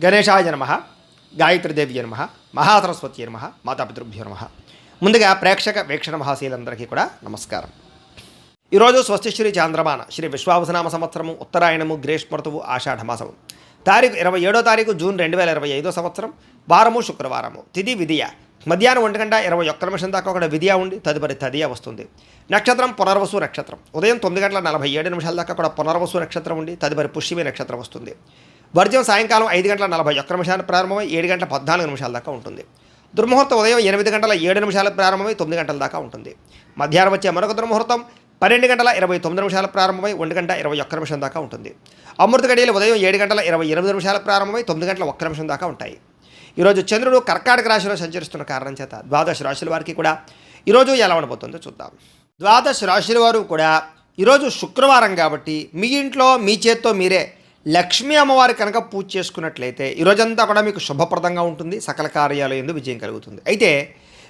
గణేశాయ నమః, గాయత్రీదేవి నమః, మహాసరస్వతి నమః, మాతాపితృభ్యో నమః. ముందుగా ప్రేక్షక వీక్షణ మహాశీలందరికీ కూడా నమస్కారం. ఈరోజు స్వస్తిశ్రీ చాంద్రమాన శ్రీ విశ్వావసనామ సంవత్సరము ఉత్తరాయణము గ్రీష్మఋతువు ఆషాఢమాసము తారీఖు 27 జూన్ 2025 సంవత్సరం వారము శుక్రవారము. తిథి విధియ మధ్యాహ్నం 1:21 దాకా ఒక విధియ ఉండి తదుపరి తదియ వస్తుంది. నక్షత్రం పునర్వసు నక్షత్రం. ఉదయం 9:47 దాకా కూడా పునర్వసు నక్షత్రం ఉండి తదుపరి పుష్యమి నక్షత్రం వస్తుంది. వర్జ్యం సాయంకాలం 5:41 ప్రారంభమై 7:14 దాకా ఉంటుంది. దుర్ముహూర్తం ఉదయం 8:07 ప్రారంభమై 9 గంటల దాకా ఉంటుంది. మధ్యాహ్నం వచ్చే మరొక దుర్ముహూర్తం 12:29 ప్రారంభమై 1:21 దాకా ఉంటుంది. అమృత గడియలు ఉదయం 7:28 ప్రారంభమై 9:01 దాకా ఉంటాయి. ఈరోజు చంద్రుడు కర్కాటక రాశిలో సంచరిస్తున్న కారణం చేత ద్వాదశ రాశుల వారికి కూడా ఈరోజు ఎలా ఉండబోతుందో చూద్దాం. ద్వాదశ రాశుల వారు కూడా ఈరోజు శుక్రవారం కాబట్టి మీ ఇంట్లో మీ చేత్తో మీరే లక్ష్మీ అమ్మవారి కనుక పూజ చేసుకున్నట్లయితే ఈరోజంతా కూడా మీకు శుభప్రదంగా ఉంటుంది. సకల కార్యాలయం యందు విజయం కలుగుతుంది. అయితే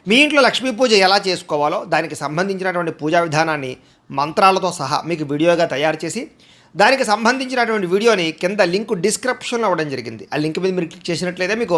మీ ఇంట్లో లక్ష్మీ పూజ ఎలా చేసుకోవాలో దానికి సంబంధించినటువంటి పూజా విధానాన్ని మంత్రాలతో సహా మీకు వీడియోగా తయారు చేసి దానికి సంబంధించినటువంటి వీడియోని కింద లింక్ డిస్క్రిప్షన్లో ఇవ్వడం జరిగింది. ఆ లింక్ మీద మీరు క్లిక్ చేసినట్లయితే మీకు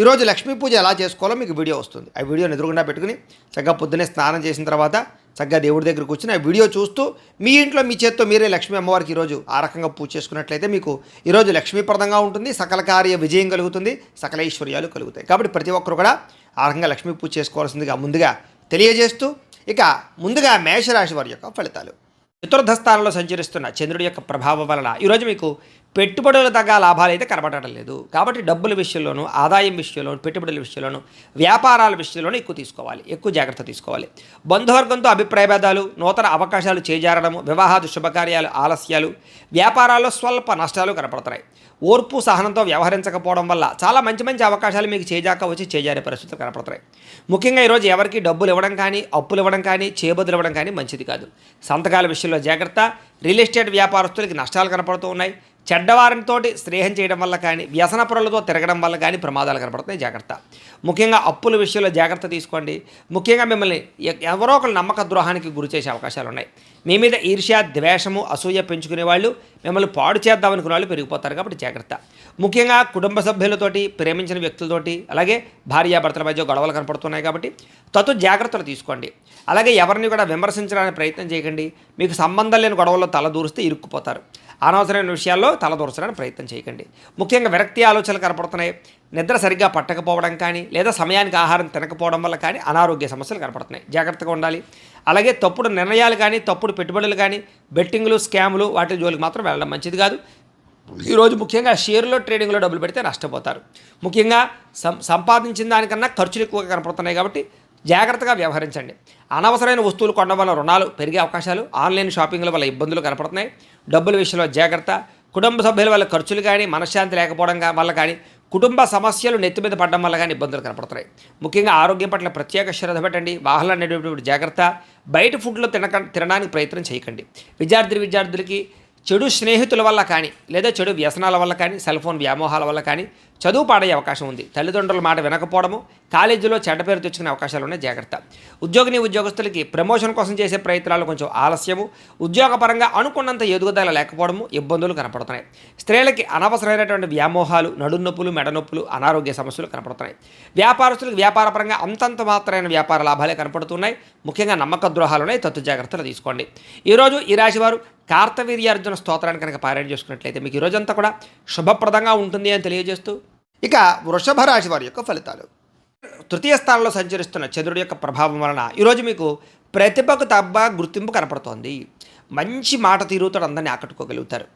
ఈరోజు లక్ష్మీ పూజ ఎలా చేసుకోవాలో మీకు వీడియో వస్తుంది. ఆ వీడియోని ఎదురుగుండా పెట్టుకుని చక్కగా పొద్దున్నే స్నానం చేసిన తర్వాత చక్కగా దేవుడి దగ్గర కూర్చుని ఆ వీడియో చూస్తూ మీ ఇంట్లో మీ చేత్తో మీరే లక్ష్మీ అమ్మవారికి ఈరోజు ఆ రకంగా పూజ చేసుకున్నట్లయితే మీకు ఈరోజు లక్ష్మీప్రదంగా ఉంటుంది. సకల కార్య విజయం కలుగుతుంది. సకల ఐశ్వర్యాలు కలుగుతాయి. కాబట్టి ప్రతి ఒక్కరు కూడా ఆ రకంగా లక్ష్మీ పూజ చేసుకోవాల్సిందిగా ముందుగా తెలియజేస్తూ ఇక ముందుగా మేషరాశి వారి యొక్క ఫలితాలు. చతుర్థ స్థానంలో సంచరిస్తున్న చంద్రుడి యొక్క ప్రభావం వలన ఈరోజు మీకు పెట్టుబడులు తగ్గ లాభాలు అయితే కనబడటం లేదు. కాబట్టి డబ్బుల విషయంలోనూ ఆదాయం విషయంలోనూ పెట్టుబడుల విషయంలోనూ వ్యాపారాల విషయంలోనూ ఎక్కువ జాగ్రత్త తీసుకోవాలి. బంధువర్గంతో అభిప్రాయ భేదాలు, నూతన అవకాశాలు చేజారడము, వివాహాది శుభకార్యాలు ఆలస్యాలు, వ్యాపారాల్లో స్వల్ప నష్టాలు కనపడుతున్నాయి. ఓర్పు సహనంతో వ్యవహరించకపోవడం వల్ల చాలా మంచి అవకాశాలు మీకు చేజారే పరిస్థితులు కనపడుతున్నాయి. ముఖ్యంగా ఈరోజు ఎవరికి డబ్బులు ఇవ్వడం కానీ అప్పులు ఇవ్వడం కానీ చేబదులు ఇవ్వడం కానీ మంచిది కాదు. సంతకాల విషయంలో జాగ్రత్త. రియల్ ఎస్టేట్ వ్యాపారస్తులకి నష్టాలు కనపడుతూ ఉన్నాయి. చెడ్డవారితో స్నేహం చేయడం వల్ల కానీ వ్యసన పరులతో తిరగడం వల్ల కానీ ప్రమాదాలు కనపడుతున్నాయి. జాగ్రత్త. ముఖ్యంగా అప్పుల విషయంలో జాగ్రత్త తీసుకోండి. ముఖ్యంగా మిమ్మల్ని ఎవరో ఒకరు నమ్మక ద్రోహానికి గురి చేసే అవకాశాలు ఉన్నాయి. మీ మీద ఈర్ష్య ద్వేషము అసూయ పెంచుకునే వాళ్ళు మిమ్మల్ని పాడు చేద్దామనుకునే వాళ్ళు పెరిగిపోతారు. కాబట్టి జాగ్రత్త. ముఖ్యంగా కుటుంబ సభ్యులతోటి ప్రేమించిన వ్యక్తులతోటి అలాగే భార్యాభర్తల మధ్య గొడవలు కనపడుతున్నాయి. కాబట్టి జాగ్రత్తలు తీసుకోండి. అలాగే ఎవరిని కూడా విమర్శించడానికి ప్రయత్నం చేయకండి. మీకు సంబంధం లేని గొడవల్లో తలదూరిస్తే ఇరుక్కుపోతారు. అనవసరమైన విషయాల్లో తలదూర్చడానికి ప్రయత్నం చేయకండి. ముఖ్యంగా విరక్తి ఆలోచనలు కనపడుతున్నాయి. నిద్ర సరిగ్గా పట్టకపోవడం కానీ లేదా సమయానికి ఆహారం తినకపోవడం వల్ల కానీ అనారోగ్య సమస్యలు కనపడుతున్నాయి. జాగ్రత్తగా ఉండాలి. అలాగే తప్పుడు నిర్ణయాలు కానీ తప్పుడు పెట్టుబడులు కానీ బెట్టింగ్లు స్కాములు వాటి జోలికి మాత్రం వెళ్ళడం మంచిది కాదు. ఈరోజు ముఖ్యంగా షేర్లో ట్రేడింగ్లో డబ్బులు పెడితే నష్టపోతారు. ముఖ్యంగా సంపాదించిన దానికన్నా ఖర్చులు ఎక్కువగా కనపడుతున్నాయి. కాబట్టి జాగ్రత్తగా వ్యవహరించండి. అనవసరమైన వస్తువులు కొనడం వల్ల రుణాలు పెరిగే అవకాశాలు, ఆన్లైన్ షాపింగ్ల వల్ల ఇబ్బందులు కనపడుతున్నాయి. డబ్బుల విషయంలో జాగ్రత్త. కుటుంబ సభ్యుల వల్ల ఖర్చులు కానీ మనశ్శాంతి లేకపోవడం వల్ల కానీ కుటుంబ సమస్యలు నెత్తి మీద పడడం వల్ల కానీ ఇబ్బందులు కనపడుతున్నాయి. ముఖ్యంగా ఆరోగ్యం పట్ల ప్రత్యేక శ్రద్ధ పెట్టండి. వాహనాలు నడిపేటప్పుడు జాగ్రత్త. బయట ఫుడ్లో తినడానికి ప్రయత్నం చేయకండి. విద్యార్థులకి చెడు స్నేహితుల వల్ల కానీ లేదా చెడు వ్యసనాల వల్ల కానీ సెల్ ఫోన్ వ్యామోహాల వల్ల కానీ చదువు పాడయ్యే అవకాశం ఉంది. తల్లిదండ్రుల మాట వినకపోవడము, కాలేజీలో చెడ్డ పేరు తెచ్చుకునే అవకాశాలు ఉన్నాయి. జాగ్రత్త. ఉద్యోగస్తులకి ప్రమోషన్ కోసం చేసే ప్రయత్నాలు కొంచెం ఆలస్యము, ఉద్యోగపరంగా అనుకున్నంత ఎదుగుదల లేకపోవడము ఇబ్బందులు కనపడుతున్నాయి. స్త్రీలకి అనవసరమైనటువంటి వ్యామోహాలు, నడునొప్పులు, మెడనొప్పులు, అనారోగ్య సమస్యలు కనపడుతున్నాయి. వ్యాపారస్తులకు వ్యాపారపరంగా అంతంత మాత్రమైన వ్యాపార లాభాలే కనపడుతున్నాయి. ముఖ్యంగా నమ్మక ద్రోహాలు ఉన్నాయి. జాగ్రత్తలు తీసుకోండి. ఈరోజు ఈ రాశివారు కార్తవీర్యార్జున స్తోత్రాన్ని కనుక పారాయణ చేసుకున్నట్లయితే మీకు ఈరోజంతా కూడా శుభప్రదంగా ఉంటుంది అని తెలియజేస్తూ ఇక వృషభ రాశి వారి యొక్క ఫలితాలు. తృతీయ స్థానంలో సంచరిస్తున్న చంద్రుడి యొక్క ప్రభావం వలన ఈరోజు మీకు ప్రతిభకు గుర్తింపు కనపడుతోంది. మంచి మాట తీరుతో అందరినీ ఆకట్టుకోగలుగుతారు.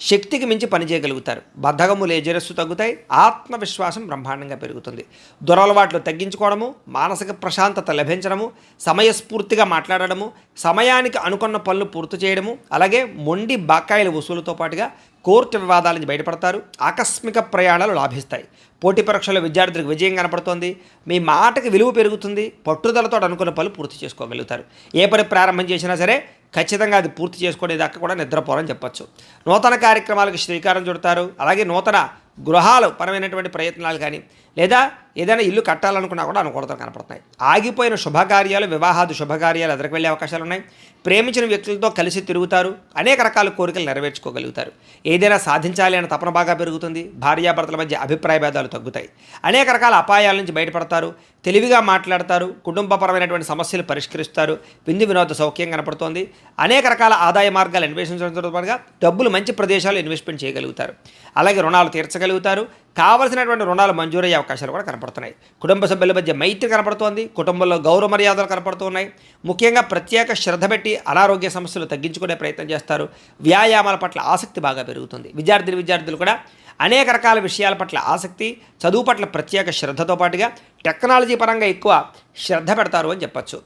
శక్తికి మించి పనిచేయగలుగుతారు. బద్ధకము లేజరస్సు తగ్గుతాయి. ఆత్మవిశ్వాసం బ్రహ్మాండంగా పెరుగుతుంది. దురలవాట్లు తగ్గించుకోవడము, మానసిక ప్రశాంతత లభించడము, సమయస్ఫూర్తిగా మాట్లాడడము, సమయానికి అనుకున్న పనులు పూర్తి చేయడము, అలాగే మొండి బకాయిల వసూలుతో పాటుగా కోర్టు వివాదాల నుంచి బయటపడతారు. ఆకస్మిక ప్రయాణాలు లాభిస్తాయి. పోటీ పరీక్షల్లో విద్యార్థులకు విజయం కనపడుతోంది. మీ మాటకి విలువ పెరుగుతుంది. పట్టుదలతో అనుకున్న పనులు పూర్తి చేసుకోగలుగుతారు. ఏ పని ప్రారంభం చేసినా సరే ఖచ్చితంగా అది పూర్తి చేసుకునేదాకా కూడా నిద్రపోరని చెప్పచ్చు. నూతన కార్యక్రమాలకు శ్రీకారం చుడతారు. అలాగే నూతన గృహాలు పరమైనటువంటి ప్రయత్నాలు కానీ లేదా ఏదైనా ఇల్లు కట్టాలనుకున్నా కూడా అనుకూలతలు కనపడుతున్నాయి. ఆగిపోయిన శుభకార్యాలు, వివాహాది శుభకార్యాలు ఎదురుకు వెళ్ళే అవకాశాలు ఉన్నాయి. ప్రేమించిన వ్యక్తులతో కలిసి తిరుగుతారు. అనేక రకాల కోరికలు నెరవేర్చుకోగలుగుతారు. ఏదైనా సాధించాలి అనే తపన బాగా పెరుగుతుంది. భార్యాభర్తల మధ్య అభిప్రాయ భేదాలు తగ్గుతాయి. అనేక రకాల అపాయాల నుంచి బయటపడతారు. తెలివిగా మాట్లాడతారు. కుటుంబపరమైనటువంటి సమస్యలు పరిష్కరిస్తారు. విందు వినోద సౌఖ్యం కనపడుతోంది. అనేక రకాల ఆదాయ మార్గాలు అన్వేషించడంతో పాటుగా డబ్బులు మంచి ప్రదేశాలు ఇన్వెస్ట్మెంట్ చేయగలుగుతారు. అలాగే రుణాలు తీర్చగలుగుతారు. కావలసినటువంటి రుణాలు మంజూరయ్యే అవకాశాలు కూడా కనపడుతున్నాయి. కుటుంబ సభ్యుల మధ్య మైత్రి కనపడుతోంది. కుటుంబంలో గౌరవ మర్యాదలు కనపడుతున్నాయి. ముఖ్యంగా ప్రత్యేక శ్రద్ధ పెట్టి అనారోగ్య సమస్యలు తగ్గించుకునే ప్రయత్నం చేస్తారు. వ్యాయామాల పట్ల ఆసక్తి బాగా పెరుగుతుంది. విద్యార్థులు కూడా అనేక రకాల విషయాల పట్ల ఆసక్తి, చదువు పట్ల ప్రత్యేక శ్రద్ధతో పాటుగా టెక్నాలజీ పరంగా ఎక్కువ శ్రద్ధ పెడతారు అని చెప్పచ్చు.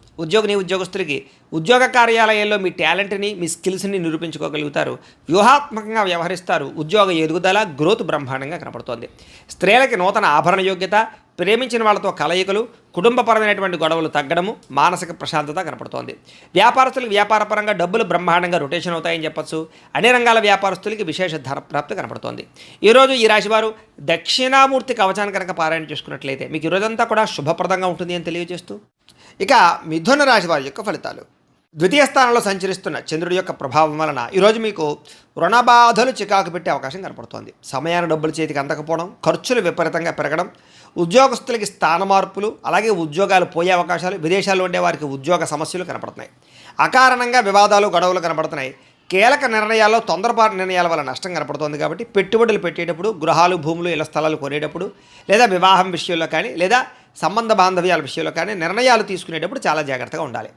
ఉద్యోగస్తులకి ఉద్యోగ కార్యాలయాల్లో మీ టాలెంట్ని, మీ స్కిల్స్ని నిరూపించుకోగలుగుతారు. వ్యూహాత్మకంగా వ్యవహరిస్తారు. ఉద్యోగ ఎదుగుదల, గ్రోత్ బ్రహ్మాండంగా కనపడుతోంది. స్త్రీలకి నూతన ఆభరణ యోగ్యత, ప్రేమించిన వాళ్ళతో కలయికలు, కుటుంబపరమైనటువంటి గొడవలు తగ్గడము, మానసిక ప్రశాంతత కనపడుతోంది. వ్యాపారస్తులకు వ్యాపారపరంగా డబ్బులు బ్రహ్మాండంగా రొటేషన్ అవుతాయని చెప్పచ్చు. అన్ని రంగాల వ్యాపారస్తులకి విశేష ధనప్రాప్తి కనపడుతోంది. ఈరోజు ఈ రాశివారు దక్షిణామూర్తి కవచాన్ని కనుక పారాయణ చేసుకున్నట్లయితే మీకు ఈరోజంతా కూడా శుభప్రదంగా ఉంటుంది అని తెలియజేస్తూ, ఇక మిథున రాశి వారి యొక్క ఫలితాలు. ద్వితీయ స్థానంలో సంచరిస్తున్న చంద్రుడి యొక్క ప్రభావం వలన ఈరోజు మీకు రుణ బాధలు చికాకు పెట్టే అవకాశం కనపడుతోంది. సమయాన్ని డబ్బులు చేతికి అందకపోవడం, ఖర్చులు విపరీతంగా పెరగడం, ఉద్యోగస్తులకి స్థాన మార్పులు, అలాగే ఉద్యోగాలు పోయే అవకాశాలు, విదేశాల్లో ఉండే వారికి ఉద్యోగ సమస్యలు కనపడుతున్నాయి. అకారణంగా వివాదాలు, గొడవలు కనపడుతున్నాయి. కీలక నిర్ణయాల్లో తొందరపాటు నిర్ణయాల వల్ల నష్టం కనపడుతోంది. కాబట్టి పెట్టుబడులు పెట్టేటప్పుడు, గృహాలు, భూములు, ఇళ్ల స్థలాలు కొనేటప్పుడు, లేదా వివాహం విషయంలో కానీ, లేదా సంబంధ బాంధవ్యాల విషయంలో కానీ నిర్ణయాలు తీసుకునేటప్పుడు చాలా జాగ్రత్తగా ఉండాలి.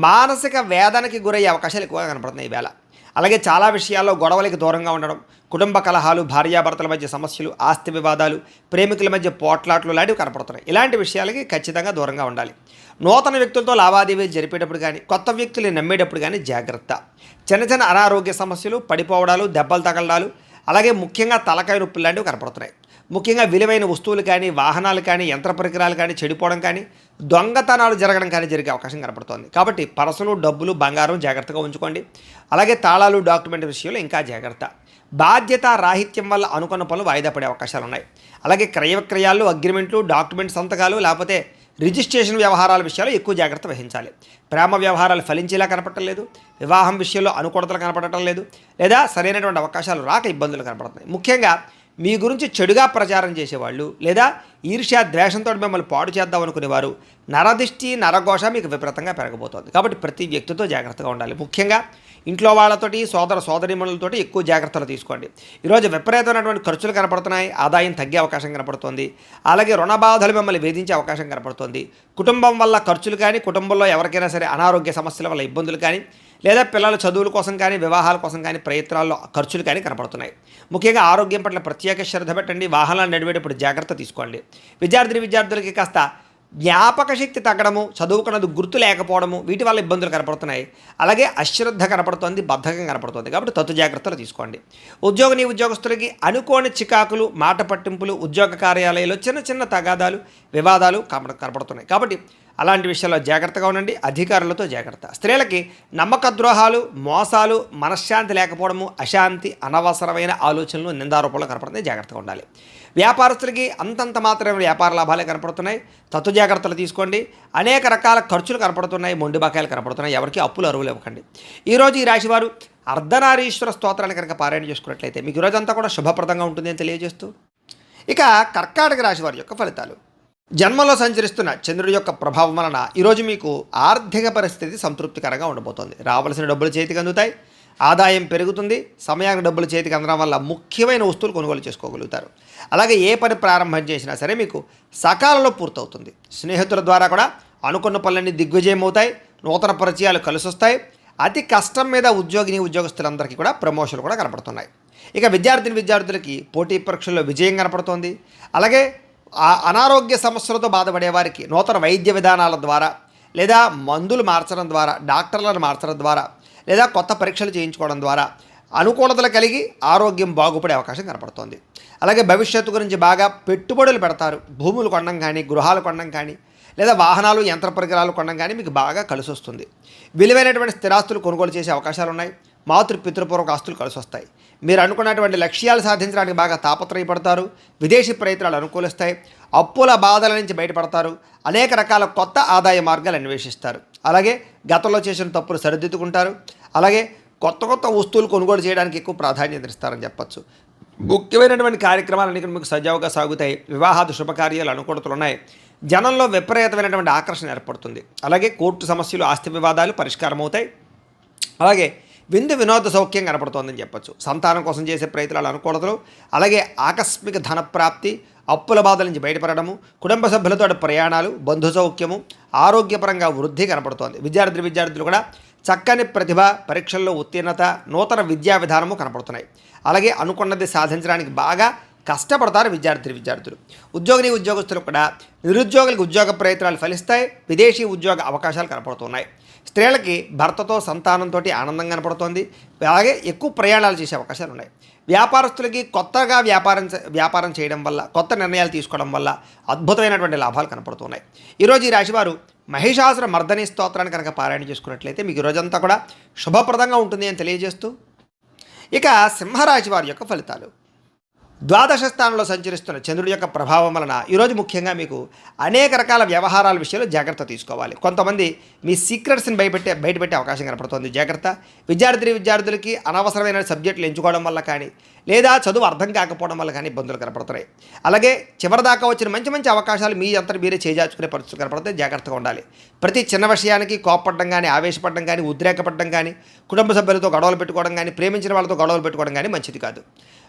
మానసిక వేదనకి గురయ్యే అవకాశాలు ఎక్కువగా కనపడుతున్నాయి ఈవేళ. అలాగే చాలా విషయాల్లో గొడవలకి దూరంగా ఉండడం, కుటుంబ కలహాలు, భార్యాభర్తల మధ్య సమస్యలు, ఆస్తి వివాదాలు, ప్రేమికుల మధ్య పోట్లాట్లు లాంటివి కనపడుతున్నాయి. ఇలాంటి విషయాలకి ఖచ్చితంగా దూరంగా ఉండాలి. నూతన వ్యక్తులతో లావాదేవీలు జరిపేటప్పుడు కానీ, కొత్త వ్యక్తులు నమ్మేటప్పుడు కానీ జాగ్రత్త. చిన్న అనారోగ్య సమస్యలు, పడిపోవడాలు, దెబ్బలు తగలడాలు, అలాగే ముఖ్యంగా తలకాయ నొప్పులు లాంటివి కనపడుతున్నాయి. ముఖ్యంగా విలువైన వస్తువులు కానీ, వాహనాలు కానీ, యంత్ర పరికరాలు కానీ చెడిపోవడం కానీ, దొంగతనాలు జరగడం కానీ జరిగే అవకాశం కనపడుతోంది. కాబట్టి పర్సులు, డబ్బులు, బంగారం జాగ్రత్తగా ఉంచుకోండి. అలాగే తాళాలు, డాక్యుమెంట్ విషయంలో ఇంకా జాగ్రత్త. బాధ్యత రాహిత్యం వల్ల అనుకున్న పనులు వాయిదా పడే అవకాశాలు ఉన్నాయి. అలాగే క్రయ విక్రయాలు, అగ్రిమెంట్లు, డాక్యుమెంట్ సంతకాలు, లేకపోతే రిజిస్ట్రేషన్ వ్యవహారాల విషయాల్లో ఎక్కువ జాగ్రత్త వహించాలి. ప్రేమ వ్యవహారాలు ఫలించేలా కనపడటం లేదు. వివాహం విషయంలో అనుకూలతలు కనపడటం లేదు. లేదా సరైనటువంటి అవకాశాలు రాక ఇబ్బందులు కనపడుతున్నాయి. ముఖ్యంగా మీ గురించి చెడుగా ప్రచారం చేసేవాళ్ళు, లేదా ఈర్ష్య, ద్వేషంతో మిమ్మల్ని పాడు చేద్దాం అనుకునేవారు, నరదిష్టి, నరఘోష మీకు విపరీతంగా పెరగబోతోంది. కాబట్టి ప్రతి వ్యక్తితో జాగ్రత్తగా ఉండాలి. ముఖ్యంగా ఇంట్లో వాళ్ళతోటి, సోదరీమణులతోటి ఎక్కువ జాగ్రత్తలు తీసుకోండి. ఈరోజు విపరీతమైనటువంటి ఖర్చులు కనపడుతున్నాయి. ఆదాయం తగ్గే అవకాశం కనపడుతోంది. అలాగే రుణ బాధలు మిమ్మల్ని వేధించే అవకాశం కనపడుతోంది. కుటుంబం వల్ల ఖర్చులు కానీ, కుటుంబంలో ఎవరికైనా సరే అనారోగ్య సమస్యల వల్ల ఇబ్బందులు కానీ, లేదా పిల్లల చదువుల కోసం కానీ, వివాహాల కోసం కానీ ప్రయత్నాల్లో ఖర్చులు కానీ కనపడుతున్నాయి. ముఖ్యంగా ఆరోగ్యం పట్ల ప్రత్యేక శ్రద్ధ పెట్టండి. వాహనాలు నడిపేటప్పుడు జాగ్రత్త తీసుకోండి. విద్యార్థులకి కాస్త జ్ఞాపక శక్తి తగ్గడము, చదువుకున్నది గుర్తు లేకపోవడము, వీటి వల్ల ఇబ్బందులు కనపడుతున్నాయి. అలాగే అశ్రద్ధ కనపడుతోంది, బద్ధకం కనపడుతుంది. కాబట్టి తత్తు జాగ్రత్తలు తీసుకోండి. ఉద్యోగస్తులకి అనుకోని చికాకులు, మాట పట్టింపులు, ఉద్యోగ కార్యాలయాల్లో చిన్న తగాదాలు, వివాదాలు కనపడుతున్నాయి. కాబట్టి అలాంటి విషయాల్లో జాగ్రత్తగా ఉండండి. అధికారులతో జాగ్రత్త. స్త్రీలకి నమ్మక ద్రోహాలు, మోసాలు, మనశ్శాంతి లేకపోవడము, అశాంతి, అనవసరమైన ఆలోచనలు, నిందారోపణలు కనపడుతున్నాయి. జాగ్రత్తగా ఉండాలి. వ్యాపారస్తులకి అంతంత మాత్రమే వ్యాపార లాభాలే కనపడుతున్నాయి. తత్తు జాగ్రత్తలు తీసుకోండి. అనేక రకాల ఖర్చులు కనపడుతున్నాయి. మొండి బకాయిలు కనపడుతున్నాయి. ఎవరికి అప్పులు అరువులు ఇవ్వకండి. ఈరోజు ఈ రాశివారు అర్ధనారీశ్వర స్తోత్రాన్ని కనుక పారాయణ చేసుకున్నట్లయితే మీకు ఈరోజంతా కూడా శుభప్రదంగా ఉంటుంది అని తెలియజేస్తూ, ఇక కర్కాటక రాశి వారి యొక్క ఫలితాలు. జన్మలో సంచరిస్తున్న చంద్రుడి యొక్క ప్రభావం వలన ఈరోజు మీకు ఆర్థిక పరిస్థితి సంతృప్తికరంగా ఉండబోతోంది. రావాల్సిన డబ్బులు చేతికి అందుతాయి. ఆదాయం పెరుగుతుంది. సమయానికి డబ్బులు చేతికి అందడం వల్ల ముఖ్యమైన వస్తువులు కొనుగోలు చేసుకోగలుగుతారు. అలాగే ఏ పని ప్రారంభం చేసినా సరే మీకు సకాలంలో పూర్తవుతుంది. స్నేహితుల ద్వారా కూడా అనుకున్న పనులన్నీ దిగ్విజయం అవుతాయి. నూతన పరిచయాలు కలిసొస్తాయి. అతి కష్టం మీద ఉద్యోగస్తులందరికీ కూడా ప్రమోషన్లు కూడా కనపడుతున్నాయి. ఇక విద్యార్థులకి పోటీ పరీక్షల్లో విజయం కనపడుతోంది. అలాగే అనారోగ్య సమస్యలతో బాధపడే వారికి నూతన వైద్య విధానాల ద్వారా, లేదా మందులు మార్చడం ద్వారా, డాక్టర్లను మార్చడం ద్వారా, లేదా కొత్త పరీక్షలు చేయించుకోవడం ద్వారా అనుకూలతలు కలిగి ఆరోగ్యం బాగుపడే అవకాశం కనపడుతోంది. అలాగే భవిష్యత్తు గురించి బాగా పెట్టుబడులు పెడతారు. భూములు కొనడం కానీ, గృహాలు కొనడం కానీ, లేదా వాహనాలు, యంత్ర పరికరాలు కొనడం కానీ మీకు బాగా కలిసి వస్తుంది. విలువైనటువంటి స్థిరాస్తులు కొనుగోలు చేసే అవకాశాలు ఉన్నాయి. పితృపూర్వక ఆస్తులు కలిసి వస్తాయి. మీరు అనుకున్నటువంటి లక్ష్యాలు సాధించడానికి బాగా తాపత్రయపడతారు. విదేశీ ప్రయత్నాలు అనుకూలిస్తాయి. అప్పుల బాధల నుంచి బయటపడతారు. అనేక రకాల కొత్త ఆదాయ మార్గాలు అన్వేషిస్తారు. అలాగే గతంలో చేసిన తప్పులు సరిదిద్దుకుంటారు. అలాగే కొత్త కొత్త వస్తువులు కొనుగోలు చేయడానికి ఎక్కువ ప్రాధాన్యత ఇస్తారని చెప్పచ్చు. ముఖ్యమైనటువంటి కార్యక్రమాలన్నీ మీకు సజావుగా సాగుతాయి. వివాహాది శుభకార్యాలు అనుకూలతలు ఉన్నాయి. జనంలో విపరీతమైనటువంటి ఆకర్షణ ఏర్పడుతుంది. అలాగే కోర్టు సమస్యలు, ఆస్తి వివాదాలు పరిష్కారం అవుతాయి. అలాగే విందు వినోద సౌఖ్యం కనపడుతోందని చెప్పచ్చు. సంతానం కోసం చేసే ప్రయత్నాలు అనుకూలతలు, అలాగే ఆకస్మిక ధనప్రాప్తి, అప్పుల బాధల నుంచి బయటపడము, కుటుంబ సభ్యులతో ప్రయాణాలు, బంధు సౌఖ్యము, ఆరోగ్యపరంగా వృద్ధి కనపడుతోంది. విద్యార్థులు కూడా చక్కని ప్రతిభ, పరీక్షల్లో ఉత్తీర్ణత, నూతన విద్యా విధానము కనపడుతున్నాయి. అలాగే అనుకున్నది సాధించడానికి బాగా కష్టపడతారు విద్యార్థులు. ఉద్యోగస్తులు కూడా నిరుద్యోగులకు ఉద్యోగ ప్రయత్నాలు ఫలిస్తాయి. విదేశీ ఉద్యోగ అవకాశాలు కనపడుతున్నాయి. స్త్రీలకి భర్తతో సంతానంతో ఆనందం కనపడుతోంది. అలాగే ఎక్కువ ప్రయాణాలు చేసే అవకాశాలు ఉన్నాయి. వ్యాపారస్తులకి కొత్తగా వ్యాపారం చేయడం వల్ల, కొత్త నిర్ణయాలు తీసుకోవడం వల్ల అద్భుతమైనటువంటి లాభాలు కనపడుతున్నాయి. ఈరోజు ఈ రాశివారు మహిషాసుర మర్దని స్తోత్రాన్ని కనుక పారాయణ చేసుకున్నట్లయితే మీకు ఈరోజంతా కూడా శుభప్రదంగా ఉంటుంది అని తెలియజేస్తూ, ఇక సింహరాశి వారి యొక్క ఫలితాలు. ద్వాదశ స్థానంలో సంచరిస్తున్న చంద్రుడి యొక్క ప్రభావం వలన ఈరోజు ముఖ్యంగా మీకు అనేక రకాల వ్యవహారాల విషయంలో జాగ్రత్త తీసుకోవాలి. కొంతమంది మీ సీక్రెట్స్ని బయటపెట్టే అవకాశం కనపడుతుంది. జాగ్రత్త. విద్యార్థులకి అనవసరమైన సబ్జెక్టులు ఎంచుకోవడం వల్ల కానీ, లేదా చదువు అర్థం కాకపోవడం వల్ల కానీ ఇబ్బందులు కనపడుతున్నాయి. అలాగే చివరిదాకా వచ్చిన మంచి అవకాశాలు మీ అంతా మీరే చేజార్చుకునే పరిస్థితులు కనపడతాయి. జాగ్రత్తగా ఉండాలి. ప్రతి చిన్న విషయానికి కోపపడడం కానీ, ఆవేశపడడం కానీ, ఉద్రేకపడడం కానీ, కుటుంబ సభ్యులతో గొడవలు పెట్టుకోవడం కానీ, ప్రేమించిన వాళ్ళతో గొడవలు పెట్టుకోవడం కానీ మంచిది కాదు.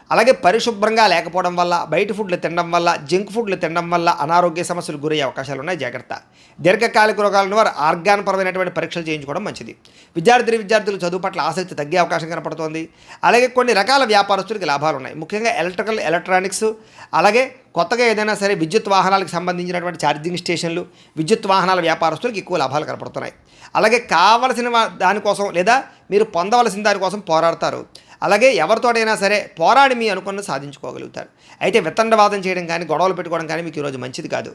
అలాగే పరిశుభ్రంగా లేకపోవడం వల్ల, బయట ఫుడ్లు తినడం వల్ల, జంక్ ఫుడ్లు తినడం వల్ల అనారోగ్య సమస్యలు గురయ్యే అవకాశాలు ఉన్నాయి. జాగ్రత్త. దీర్ఘకాలిక రోగాలను వారు ఆర్గాన్పరమైనటువంటి పరీక్షలు చేయించుకోవడం మంచిది. విద్యార్థులు చదువు పట్ల ఆసక్తి తగ్గే అవకాశం కనపడుతోంది. అలాగే కొన్ని రకాల వ్యాపారస్తులకి లాభాలు ఉన్నాయి. ముఖ్యంగా ఎలక్ట్రానిక్స్, అలాగే కొత్తగా ఏదైనా సరే విద్యుత్ వాహనాలకు సంబంధించినటువంటి ఛార్జింగ్ స్టేషన్లు, విద్యుత్ వాహనాల వ్యాపారస్తులకు ఎక్కువ లాభాలు కనపడుతున్నాయి. అలాగే కావలసిన దానికోసం లేదా మీరు పొందవలసిన దానికోసం పోరాడతారు. అలాగే ఎవరితోటైనా సరే పోరాడి మీ అనుకున్నది సాధించుకోగలుగుతారు. అయితే వితండవాదం చేయడం కానీ, గొడవలు పెట్టుకోవడం కానీ మీకు ఈరోజు మంచిది కాదు.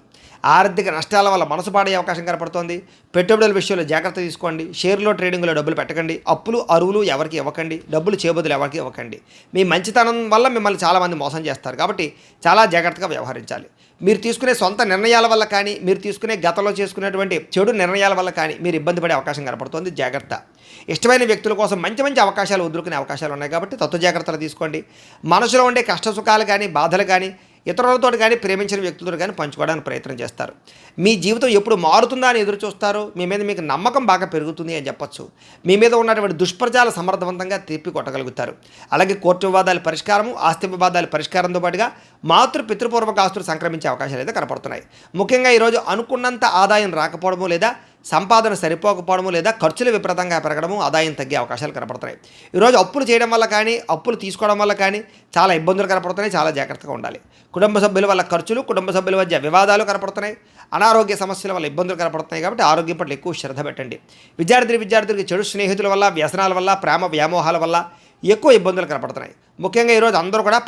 ఆర్థిక నష్టాల వల్ల మనసు పాడే అవకాశం కనపడుతోంది. పెట్టుబడుల విషయంలో జాగ్రత్త తీసుకోండి. షేర్లో ట్రేడింగ్లో డబ్బులు పెట్టకండి. అప్పులు అరువులు ఎవరికి ఇవ్వకండి. డబ్బులు చేబదులు ఎవరికి ఇవ్వకండి. మీ మంచితనం వల్ల మిమ్మల్ని చాలామంది మోసం చేస్తారు. కాబట్టి చాలా జాగ్రత్తగా వ్యవహరించాలి. మీరు తీసుకునే సొంత నిర్ణయాల వల్ల కానీ, మీరు తీసుకునే గతంలో చేసుకునేటువంటి చెడు నిర్ణయాల వల్ల కానీ మీరు ఇబ్బంది పడే అవకాశం కనపడుతుంది. జాగ్రత్త. ఇష్టమైన వ్యక్తుల కోసం మంచి అవకాశాలు వదులుకునే అవకాశాలు ఉన్నాయి. కాబట్టి తత్వ జాగ్రత్తలు తీసుకోండి. మనసులో ఉండే కష్ట సుఖాలు కానీ, బాధలు కానీ ఇతరులతో కానీ, ప్రేమించిన వ్యక్తులతో కానీ పంచుకోవడానికి ప్రయత్నం చేస్తారు. మీ జీవితం ఎప్పుడు మారుతుందా అని ఎదురు చూస్తారు. మీ మీద మీకు నమ్మకం బాగా పెరుగుతుంది అని చెప్పచ్చు. మీ మీద ఉన్నటువంటి దుష్ప్రచారాలు సమర్థవంతంగా తిప్పి కొట్టగలుగుతారు. అలాగే కోర్టు వివాదాల పరిష్కారము, ఆస్తి వివాదాల పరిష్కారంతో పాటుగా పితృపూర్వక ఆస్తులు సంక్రమించే అవకాశాలు అయితే కనపడుతున్నాయి. ముఖ్యంగా ఈరోజు అనుకున్నంత ఆదాయం రాకపోవడము, లేదా సంపాదన సరిపోకపోవడము, లేదా ఖర్చులు విపరీతంగా పెరగడము, ఆదాయం తగ్గే అవకాశాలు కనపడుతున్నాయి. ఈరోజు అప్పులు చేయడం వల్ల కానీ, అప్పులు తీసుకోవడం వల్ల కానీ చాలా ఇబ్బందులు కనపడుతున్నాయి. చాలా జాగ్రత్తగా ఉండాలి. కుటుంబ సభ్యుల వల్ల ఖర్చులు, కుటుంబ సభ్యుల మధ్య వివాదాలు కనపడుతున్నాయి. అనారోగ్య సమస్యల వల్ల ఇబ్బందులు కనపడుతున్నాయి. కాబట్టి ఆరోగ్యం పట్ల ఎక్కువ శ్రద్ధ పెట్టండి. విద్యార్థులకి చెడు స్నేహితుల వల్ల, వ్యసనాల వల్ల, ప్రేమ వ్యామోహాల వల్ల ఎక్కువ ఇబ్బందులు కనపడుతున్నాయి. ముఖ్యంగా ఈరోజు అందరూ కూడా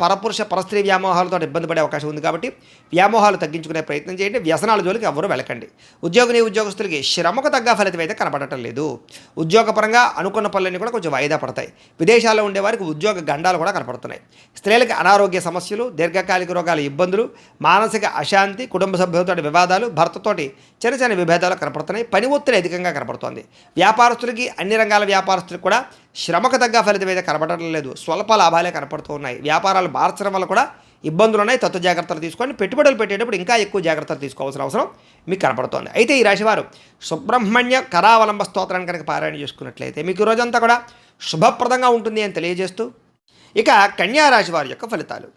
పరస్త్రీ వ్యామోహాలతో ఇబ్బంది పడే అవకాశం ఉంది. కాబట్టి వ్యామోహాలు తగ్గించుకునే ప్రయత్నం చేయండి. వ్యసనాల జోలికి ఎవరు వెళ్ళకండి. ఉద్యోగస్తులకి శ్రమకు తగ్గ ఫలితం అయితే కనపడటం లేదు. ఉద్యోగపరంగా అనుకున్న పనులన్నీ కూడా కొంచెం వాయిదా పడతాయి. విదేశాల్లో ఉండే వారికి ఉద్యోగ గండాలు కూడా కనపడుతున్నాయి. స్త్రీలకు అనారోగ్య సమస్యలు, దీర్ఘకాలిక రోగాల ఇబ్బందులు, మానసిక అశాంతి, కుటుంబ సభ్యులతో వివాదాలు, భర్తతోటి చిన్న విభేదాలు కనపడుతున్నాయి. పని ఒత్తిడి అధికంగా కనపడుతోంది. వ్యాపారస్తులకి, అన్ని రంగాల వ్యాపారస్తులకు కూడా శ్రమకు తగ్గ ఫలితం అయితే కనపడటం లేదు. స్వల్ప లాభాలే కనపడుతూ ఉన్నాయి. వ్యాపారాలు మార్చడం వల్ల కూడా ఇబ్బందులు ఉన్నాయి. తత్వ జాగ్రత్తలు తీసుకోండి. పెట్టుబడులు పెట్టేటప్పుడు ఇంకా ఎక్కువ జాగ్రత్తలు తీసుకోవాల్సిన అవసరం మీకు కనపడుతోంది. అయితే ఈ రాశివారు సుబ్రహ్మణ్య కరావలంబ స్తోత్రాన్ని కనుక పారాయణ చేసుకున్నట్లయితే మీకు రోజంతా కూడా శుభప్రదంగా ఉంటుంది అని తెలియజేస్తూ, ఇక కన్యా రాశి వారి యొక్క ఫలితాలు.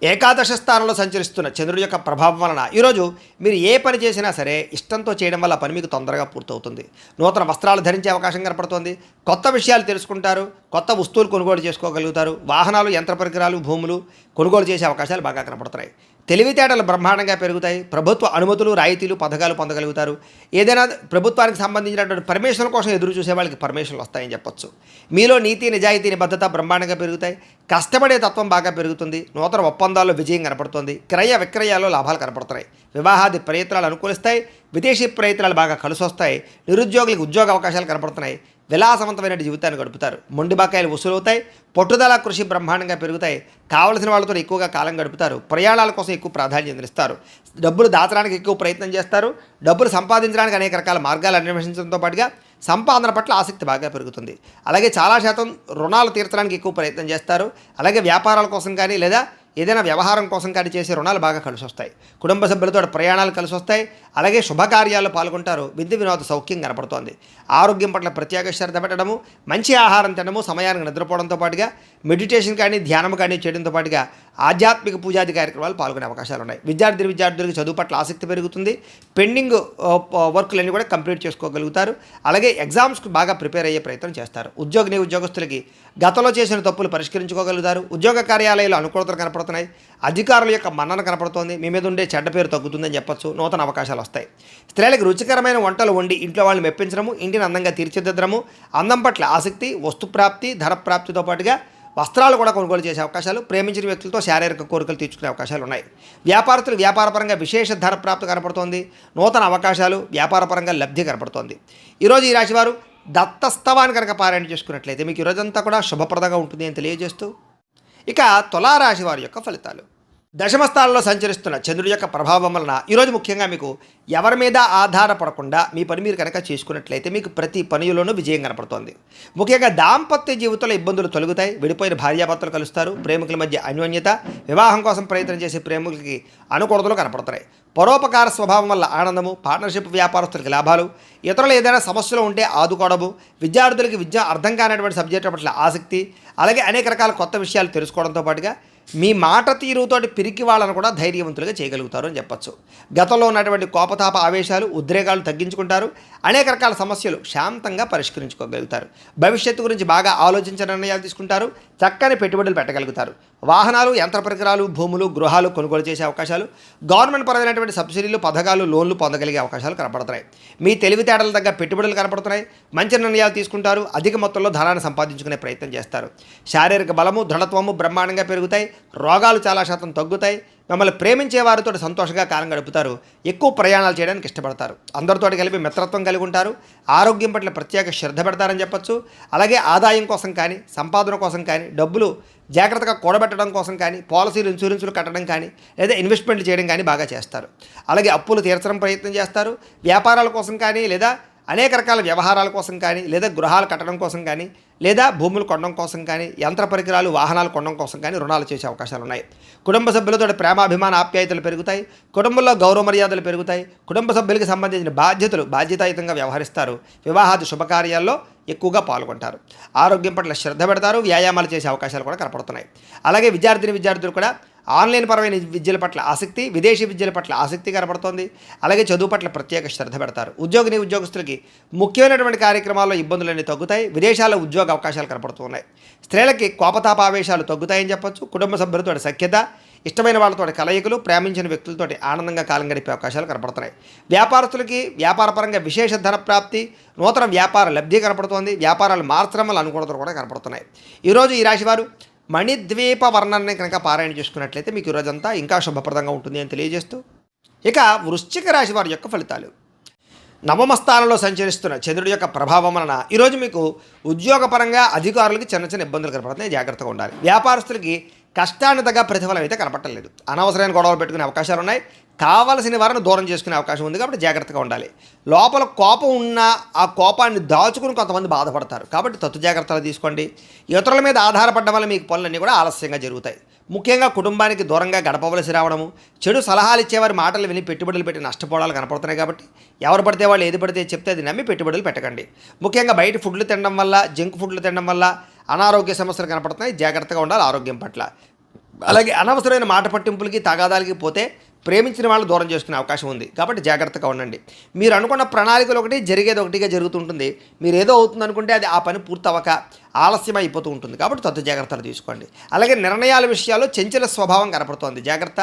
ఏకాదశ స్థానంలో సంచరిస్తున్న చంద్రుడి యొక్క ప్రభావం వలన ఈరోజు మీరు ఏ పని చేసినా సరే ఇష్టంతో చేయడం వల్ల పని మీకు తొందరగా పూర్తవుతుంది. నూతన వస్త్రాలు ధరించే అవకాశం కనపడుతోంది. కొత్త విషయాలు తెలుసుకుంటారు. కొత్త వస్తువులు కొనుగోలు చేసుకోగలుగుతారు. వాహనాలు, యంత్ర పరికరాలు, భూములు కొనుగోలు చేసే అవకాశాలు బాగా కనపడుతున్నాయి. తెలివితేటలు బ్రహ్మాండంగా పెరుగుతాయి. ప్రభుత్వ అనుమతులు, రాయితీలు, పథకాలు పొందగలుగుతారు. ఏదైనా ప్రభుత్వానికి సంబంధించినటువంటి పర్మిషన్ కోసం ఎదురు చూసే వాళ్ళకి పర్మిషన్లు వస్తాయని చెప్పొచ్చు. మీలో నీతి, నిజాయితీ, నిబద్ధత బ్రహ్మాండంగా పెరుగుతాయి. కష్టపడే తత్వం బాగా పెరుగుతుంది. నూతన ఒప్పందాల్లో విజయం కనపడుతుంది. క్రయ విక్రయాల్లో లాభాలు కనపడుతున్నాయి. వివాహాది ప్రయత్నాలు అనుకూలిస్తాయి. విదేశీ ప్రయత్నాలు బాగా కలిసి వస్తాయి. నిరుద్యోగులకు ఉద్యోగ అవకాశాలు కనపడుతున్నాయి. విలాసవంతమైన జీవితాన్ని గడుపుతారు. మొండి బకాయిలు వసూలవుతాయి. పట్టుదల కృషి బ్రహ్మాండంగా పెరుగుతాయి. కావలసిన వాళ్ళతో ఎక్కువగా కాలం గడుపుతారు. ప్రయాణాల కోసం ఎక్కువ ప్రాధాన్యత ఇస్తారు. డబ్బులు దాచడానికి ఎక్కువ ప్రయత్నం చేస్తారు. డబ్బులు సంపాదించడానికి అనేక రకాల మార్గాలు అన్వేషించడంతో పాటుగా సంపాదన పట్ల ఆసక్తి బాగా పెరుగుతుంది. అలాగే చాలా శాతం రుణాలు తీర్చడానికి ఎక్కువ ప్రయత్నం చేస్తారు. అలాగే వ్యాపారాల కోసం కానీ లేదా ఏదైనా వ్యవహారం కోసం కానీ చేసే రుణాలు బాగా కలిసి వస్తాయి. కుటుంబ సభ్యులతో ప్రయాణాలు కలిసి వస్తాయి. అలాగే శుభకార్యాల్లో పాల్గొంటారు. విందు వినోద సౌఖ్యం కనపడుతోంది. ఆరోగ్యం పట్ల ప్రత్యేక శ్రద్ధ పెట్టడము, మంచి ఆహారం తినడము, సమయానికి నిద్రపోవడంతో పాటుగా మెడిటేషన్ కానీ ధ్యానం కానీ చేయడంతో పాటుగా ఆధ్యాత్మిక పూజాది కార్యక్రమాలు పాల్గొనే అవకాశాలు ఉన్నాయి. విద్యార్థులకు చదువు పట్ల ఆసక్తి పెరుగుతుంది. పెండింగ్ వర్కులన్నీ కూడా కంప్లీట్ చేసుకోగలుగుతారు. అలాగే ఎగ్జామ్స్కి బాగా ప్రిపేర్ అయ్యే ప్రయత్నం చేస్తారు. ఉద్యోగస్తులకి గతంలో చేసిన తప్పులు పరిష్కరించుకోగలుగుతారు. ఉద్యోగ కార్యాలయాలు అనుకూలతలు కనపడుతున్నాయి. అధికారుల యొక్క మన్నన కనపడుతోంది. మీ మీద ఉండే చెడ్డ పేరు తగ్గుతుందని చెప్పొచ్చు. నూతన అవకాశాలు వస్తాయి. స్త్రీలకు రుచికరమైన వంటలు వండి ఇంట్లో వాళ్ళని మెప్పించడము, ఇంటిని అందంగా తీర్చిదిద్దడము, అందం పట్ల ఆసక్తి, వస్తుప్రాప్తి, ధనప్రాప్తితో పాటుగా వస్త్రాలు కూడా కొనుగోలు చేసే అవకాశాలు, ప్రేమించిన వ్యక్తులతో శారీరక కోరికలు తీర్చుకునే అవకాశాలు ఉన్నాయి. వ్యాపారస్తులు వ్యాపారపరంగా విశేష ధనప్రాప్తి కనపడుతోంది. నూతన అవకాశాలు, వ్యాపారపరంగా లబ్ధి కనపడుతోంది. ఈరోజు ఈ రాశివారు దత్తస్తవాన్ని కనుక పారాయణ చేసుకున్నట్లయితే మీకు ఈరోజంతా కూడా శుభప్రదంగా ఉంటుంది అని తెలియజేస్తూ, ఇక తులారాశి వారి యొక్క ఫలితాలు. దశమస్థానంలో సంచరిస్తున్న చంద్రుడి యొక్క ప్రభావం వలన ఈరోజు ముఖ్యంగా మీకు ఎవరి మీద ఆధారపడకుండా మీ పని మీరు కనుక చేసుకున్నట్లయితే మీకు ప్రతి పనిలోనూ విజయం కనపడుతోంది. ముఖ్యంగా దాంపత్య జీవితంలో ఇబ్బందులు తొలగుతాయి. విడిపోయిన భార్యాభర్తలు కలుస్తారు. ప్రేమికుల మధ్య అన్యోన్యత, వివాహం కోసం ప్రయత్నం చేసే ప్రేమికులకి అనుకూలతలు కనపడుతున్నాయి. పరోపకార స్వభావం వల్ల ఆనందము, పార్ట్నర్షిప్ వ్యాపారస్తులకి లాభాలు, ఇతరులు ఏదైనా సమస్యలు ఉంటే ఆదుకోవడము, విద్యార్థులకి విద్య అర్థం కానటువంటి సబ్జెక్టు పట్ల ఆసక్తి, అలాగే అనేక రకాల కొత్త విషయాలు తెలుసుకోవడంతో పాటుగా మీ మాట తీరుతోటి పిరికి వాళ్ళను కూడా ధైర్యవంతులుగా చేయగలుగుతారు అని చెప్పచ్చు. గతంలో ఉన్నటువంటి కోపతాప ఆవేశాలు, ఉద్రేకాలు తగ్గించుకుంటారు. అనేక రకాల సమస్యలు శాంతంగా పరిష్కరించుకోగలుగుతారు. భవిష్యత్తు గురించి బాగా ఆలోచించిన నిర్ణయాలు తీసుకుంటారు. చక్కని పెట్టుబడులు పెట్టగలుగుతారు. వాహనాలు, యంత్ర పరికరాలు, భూములు, గృహాలు కొనుగోలు చేసే అవకాశాలు, గవర్నమెంట్ పరమైనటువంటి సబ్సిడీలు, పథకాలు, లోన్లు పొందగలిగే అవకాశాలు కనపడుతున్నాయి. మీ తెలివితేటల తగ్గ పెట్టుబడులు కనపడుతున్నాయి. మంచి నిర్ణయాలు తీసుకుంటారు. అధిక మొత్తంలో ధనాన్ని సంపాదించుకునే ప్రయత్నం చేస్తారు. శారీరక బలము, దృఢత్వము బ్రహ్మాండంగా పెరుగుతాయి. రోగాలు చాలా శాతం తగ్గుతాయి. మిమ్మల్ని ప్రేమించే వారితో సంతోషంగా కాలం గడుపుతారు. ఎక్కువ ప్రయాణాలు చేయడానికి ఇష్టపడతారు. అందరితో కలిపి మిత్రత్వం కలిగి ఉంటారు. ఆరోగ్యం పట్ల ప్రత్యేక శ్రద్ధ పెడతారని చెప్పచ్చు. అలాగే ఆదాయం కోసం కానీ, సంపాదన కోసం కానీ, డబ్బులు జాగ్రత్తగా కూడబెట్టడం కోసం కానీ, పాలసీలు, ఇన్సూరెన్సులు కట్టడం కానీ, లేదా ఇన్వెస్ట్మెంట్లు చేయడం కానీ బాగా చేస్తారు. అలాగే అప్పులు తీర్చడం ప్రయత్నం చేస్తారు. వ్యాపారాల కోసం కానీ, లేదా అనేక రకాల వ్యవహారాల కోసం కానీ, లేదా గృహాలు కట్టడం కోసం కానీ, లేదా భూములు కొనడం కోసం కానీ, యంత్ర పరికరాలు, వాహనాలు కొనడం కోసం కానీ రుణాలు చేసే అవకాశాలు ఉన్నాయి. కుటుంబ సభ్యులతో ప్రేమాభిమాన ఆప్యాయతలు పెరుగుతాయి. కుటుంబంలో గౌరవ మర్యాదలు పెరుగుతాయి. కుటుంబ సభ్యులకి సంబంధించిన బాధ్యతలు బాధ్యతాయుతంగా వ్యవహరిస్తారు. వివాహాది శుభకార్యాల్లో ఎక్కువగా పాల్గొంటారు. ఆరోగ్యం పట్ల శ్రద్ధ పెడతారు. వ్యాయామాలు చేసే అవకాశాలు కూడా కనపడుతున్నాయి. అలాగే విద్యార్థులు కూడా ఆన్లైన్ పరమైన విద్యల పట్ల ఆసక్తి, విదేశీ విద్యల పట్ల ఆసక్తి కనపడుతోంది. అలాగే చదువు పట్ల ప్రత్యేక శ్రద్ధ పెడతారు. ఉద్యోగస్తులకి ముఖ్యమైనటువంటి కార్యక్రమాల్లో ఇబ్బందులన్నీ తగ్గుతాయి. విదేశాల్లో ఉద్యోగ అవకాశాలు కనపడుతున్నాయి. స్త్రీలకి కోపతాపావేశాలు తగ్గుతాయని చెప్పొచ్చు. కుటుంబ సభ్యులతో సఖ్యత, ఇష్టమైన వాళ్ళతో కలయికలు, ప్రేమించిన వ్యక్తులతో ఆనందంగా కాలం గడిపే అవకాశాలు కనపడుతున్నాయి. వ్యాపారస్తులకి వ్యాపారపరంగా విశేష ధన ప్రాప్తి, నూతన వ్యాపార లబ్ధి కనపడుతోంది. వ్యాపారాలు మార్చడం వల్ల అనుకూలతలు కూడా కనపడుతున్నాయి. ఈరోజు ఈ రాశివారు మణిద్వీప వర్ణాన్ని కనుక పారాయణ చేసుకున్నట్లయితే మీకు ఈరోజంతా ఇంకా శుభప్రదంగా ఉంటుంది అని తెలియజేస్తూ, ఇక వృశ్చిక రాశి వారి యొక్క ఫలితాలు. నవమ స్థానంలో సంచరిస్తున్న చంద్రుడి యొక్క ప్రభావం వలన ఈరోజు మీకు ఉద్యోగపరంగా అధికారులకి చిన్న చిన్న ఇబ్బందులు కనపడుతున్నాయి. జాగ్రత్తగా ఉండాలి. వ్యాపారస్తులకి కష్టాన్ని తగ్గ ప్రతిఫలం అయితే కనపట్టలేదు. అనవసరమైన గొడవలు పెట్టుకునే అవకాశాలు ఉన్నాయి. కావలసిన వారిని దూరం చేసుకునే అవకాశం ఉంది. కాబట్టి జాగ్రత్తగా ఉండాలి. లోపల కోపం ఉన్నా ఆ కోపాన్ని దాచుకుని కొంతమంది బాధపడతారు. కాబట్టి తత్తు జాగ్రత్తలు తీసుకోండి. ఇతరుల మీద ఆధారపడడం వల్ల మీకు పనులన్నీ కూడా ఆలస్యంగా జరుగుతాయి. ముఖ్యంగా కుటుంబానికి దూరంగా గడపవలసి రావడము, చెడు సలహాలు ఇచ్చేవారి మాటలు విని పెట్టుబడులు పెట్టి నష్టపోవడాలు కనపడుతున్నాయి. కాబట్టి ఎవరు పడితే వాళ్ళు ఏది పడితే చెప్తే అది నమ్మి పెట్టుబడులు పెట్టకండి. ముఖ్యంగా బయట ఫుడ్లు తినడం వల్ల, జంక్ ఫుడ్లు తినడం వల్ల అనారోగ్య సమస్యలు కనపడుతున్నాయి. జాగ్రత్తగా ఉండాలి ఆరోగ్యం పట్ల. అలాగే అనవసరమైన మాట పట్టింపులకి, తగాదాలకి పోతే ప్రేమించిన వాళ్ళు దూరం చేసుకునే అవకాశం ఉంది. కాబట్టి జాగ్రత్తగా ఉండండి. మీరు అనుకున్న ప్రణాళికలు ఒకటి, జరిగేది ఒకటిగా జరుగుతుంటుంది. మీరు ఏదో అవుతుంది అనుకుంటే అది ఆ పని పూర్తవక ఆలస్యం అయిపోతూ ఉంటుంది. కాబట్టి తత్తు జాగ్రత్తలు తీసుకోండి. అలాగే నిర్ణయాల విషయాల్లో చంచల స్వభావం కనపడుతోంది. జాగ్రత్త.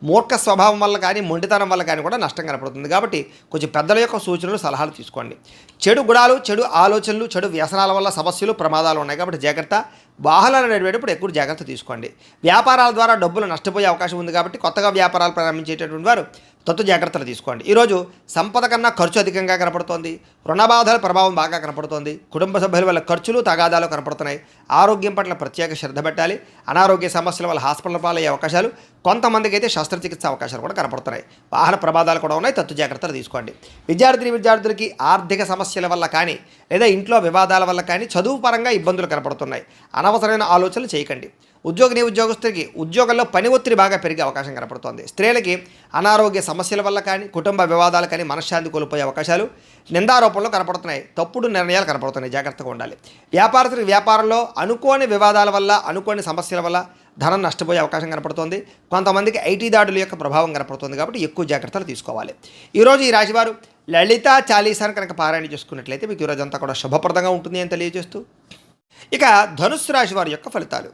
మూర్ఖ స్వభావం వల్ల కానీ, మొండితనం వల్ల కానీ కూడా నష్టం కనపడుతుంది. కాబట్టి కొంచెం పెద్దల యొక్క సూచనలు, సలహాలు తీసుకోండి. చెడు గుణాలు, చెడు ఆలోచనలు, చెడు వ్యసనాల వల్ల సమస్యలు, ప్రమాదాలు ఉన్నాయి. కాబట్టి జాగ్రత్త. వాహనాలు నడిపేటప్పుడు ఎక్కువ జాగ్రత్త తీసుకోండి. వ్యాపారాల ద్వారా డబ్బులు నష్టపోయే అవకాశం ఉంది. కాబట్టి కొత్తగా వ్యాపారాలు ప్రారంభించేటటువంటి వారు తత్తు జాగ్రత్తలు తీసుకోండి. ఈరోజు సంపద కన్నా ఖర్చు అధికంగా కనపడుతోంది. రుణ బాధల ప్రభావం బాగా కనపడుతోంది. కుటుంబ సభ్యుల వల్ల ఖర్చులు తగాదాలు కనపడుతున్నాయి. ఆరోగ్యం పట్ల ప్రత్యేక శ్రద్ధ పెట్టాలి. అనారోగ్య సమస్యల వల్ల హాస్పిటల్ పాలయ్యే అవకాశాలు, కొంతమందికి అయితే శస్త్రచికిత్స అవకాశాలు కూడా కనపడుతున్నాయి. వాహన ప్రమాదాలు కూడా ఉన్నాయి. తత్తు జాగ్రత్తలు తీసుకోండి. విద్యార్థులకి ఆర్థిక సమస్యల వల్ల కానీ లేదా ఇంట్లో వివాదాల వల్ల కానీ చదువు పరంగా ఇబ్బందులు కనపడుతున్నాయి. అనవసరమైన ఆలోచనలు చేయకండి. ఉద్యోగస్తులకి ఉద్యోగంలో పని ఒత్తిడి బాగా పెరిగే అవకాశం కనపడుతోంది. స్త్రీలకి అనారోగ్య సమస్యల వల్ల కానీ కుటుంబ వివాదాలు కానీ మనశ్శాంతి కోల్పోయే అవకాశాలు, నిందారోపణలు కనపడుతున్నాయి. తప్పుడు నిర్ణయాలు కనపడుతున్నాయి. జాగ్రత్తగా ఉండాలి. వ్యాపారస్తులకి వ్యాపారంలో అనుకోని వివాదాల వల్ల, అనుకోని సమస్యల వల్ల ధనం నష్టపోయే అవకాశం కనపడుతోంది. కొంతమందికి ఐటీ దాడుల యొక్క ప్రభావం కనపడుతుంది కాబట్టి ఎక్కువ జాగ్రత్తలు తీసుకోవాలి. ఈరోజు ఈ రాశివారు లలిత చాలీసాను కనుక పారాయణ చేసుకున్నట్లయితే మీకు ఈరోజు అంతా కూడా శుభప్రదంగా ఉంటుంది అని తెలియజేస్తూ, ఇక ధనుస్సు రాశి వారి యొక్క ఫలితాలు.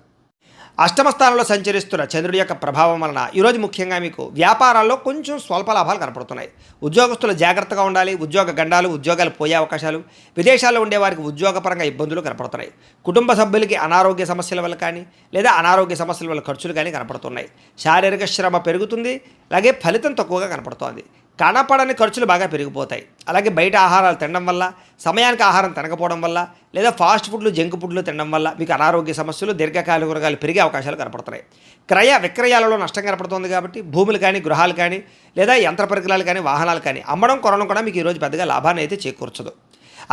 అష్టమ స్థానంలో సంచరిస్తున్న చంద్రుడి యొక్క ప్రభావం వలన ఈరోజు ముఖ్యంగా మీకు వ్యాపారాల్లో కొంచెం స్వల్ప లాభాలు కనపడుతున్నాయి. ఉద్యోగస్తులు జాగ్రత్తగా ఉండాలి. ఉద్యోగ గండాలు, ఉద్యోగాలు పోయే అవకాశాలు, విదేశాల్లో ఉండే వారికి ఉద్యోగపరంగా ఇబ్బందులు కనపడుతున్నాయి. కుటుంబ సభ్యులకి అనారోగ్య సమస్యల వల్ల కానీ లేదా అనారోగ్య సమస్యల వల్ల ఖర్చులు కానీ కనపడుతున్నాయి. శారీరక శ్రమ పెరుగుతుంది. అలాగే ఫలితం తక్కువగా కనపడుతోంది. కనపడని ఖర్చులు బాగా పెరిగిపోతాయి. అలాగే బయట ఆహారాలు తినడం వల్ల, సమయానికి ఆహారం తినకపోవడం వల్ల లేదా ఫాస్ట్ ఫుడ్లు, జంక్ ఫుడ్లు తినడం వల్ల మీకు అనారోగ్య సమస్యలు, దీర్ఘకాలిక రోగాలు పెరిగే అవకాశాలు కనపడుతున్నాయి. క్రయ విక్రయాలలో నష్టం కనపడుతుంది కాబట్టి భూములు కానీ, గృహాలు కానీ లేదా యంత్ర పరికరాలు కానీ, వాహనాలు కానీ అమ్మడం, కొనడం కూడా మీకు ఈరోజు పెద్దగా లాభాన్ని అయితే చేకూర్చదు.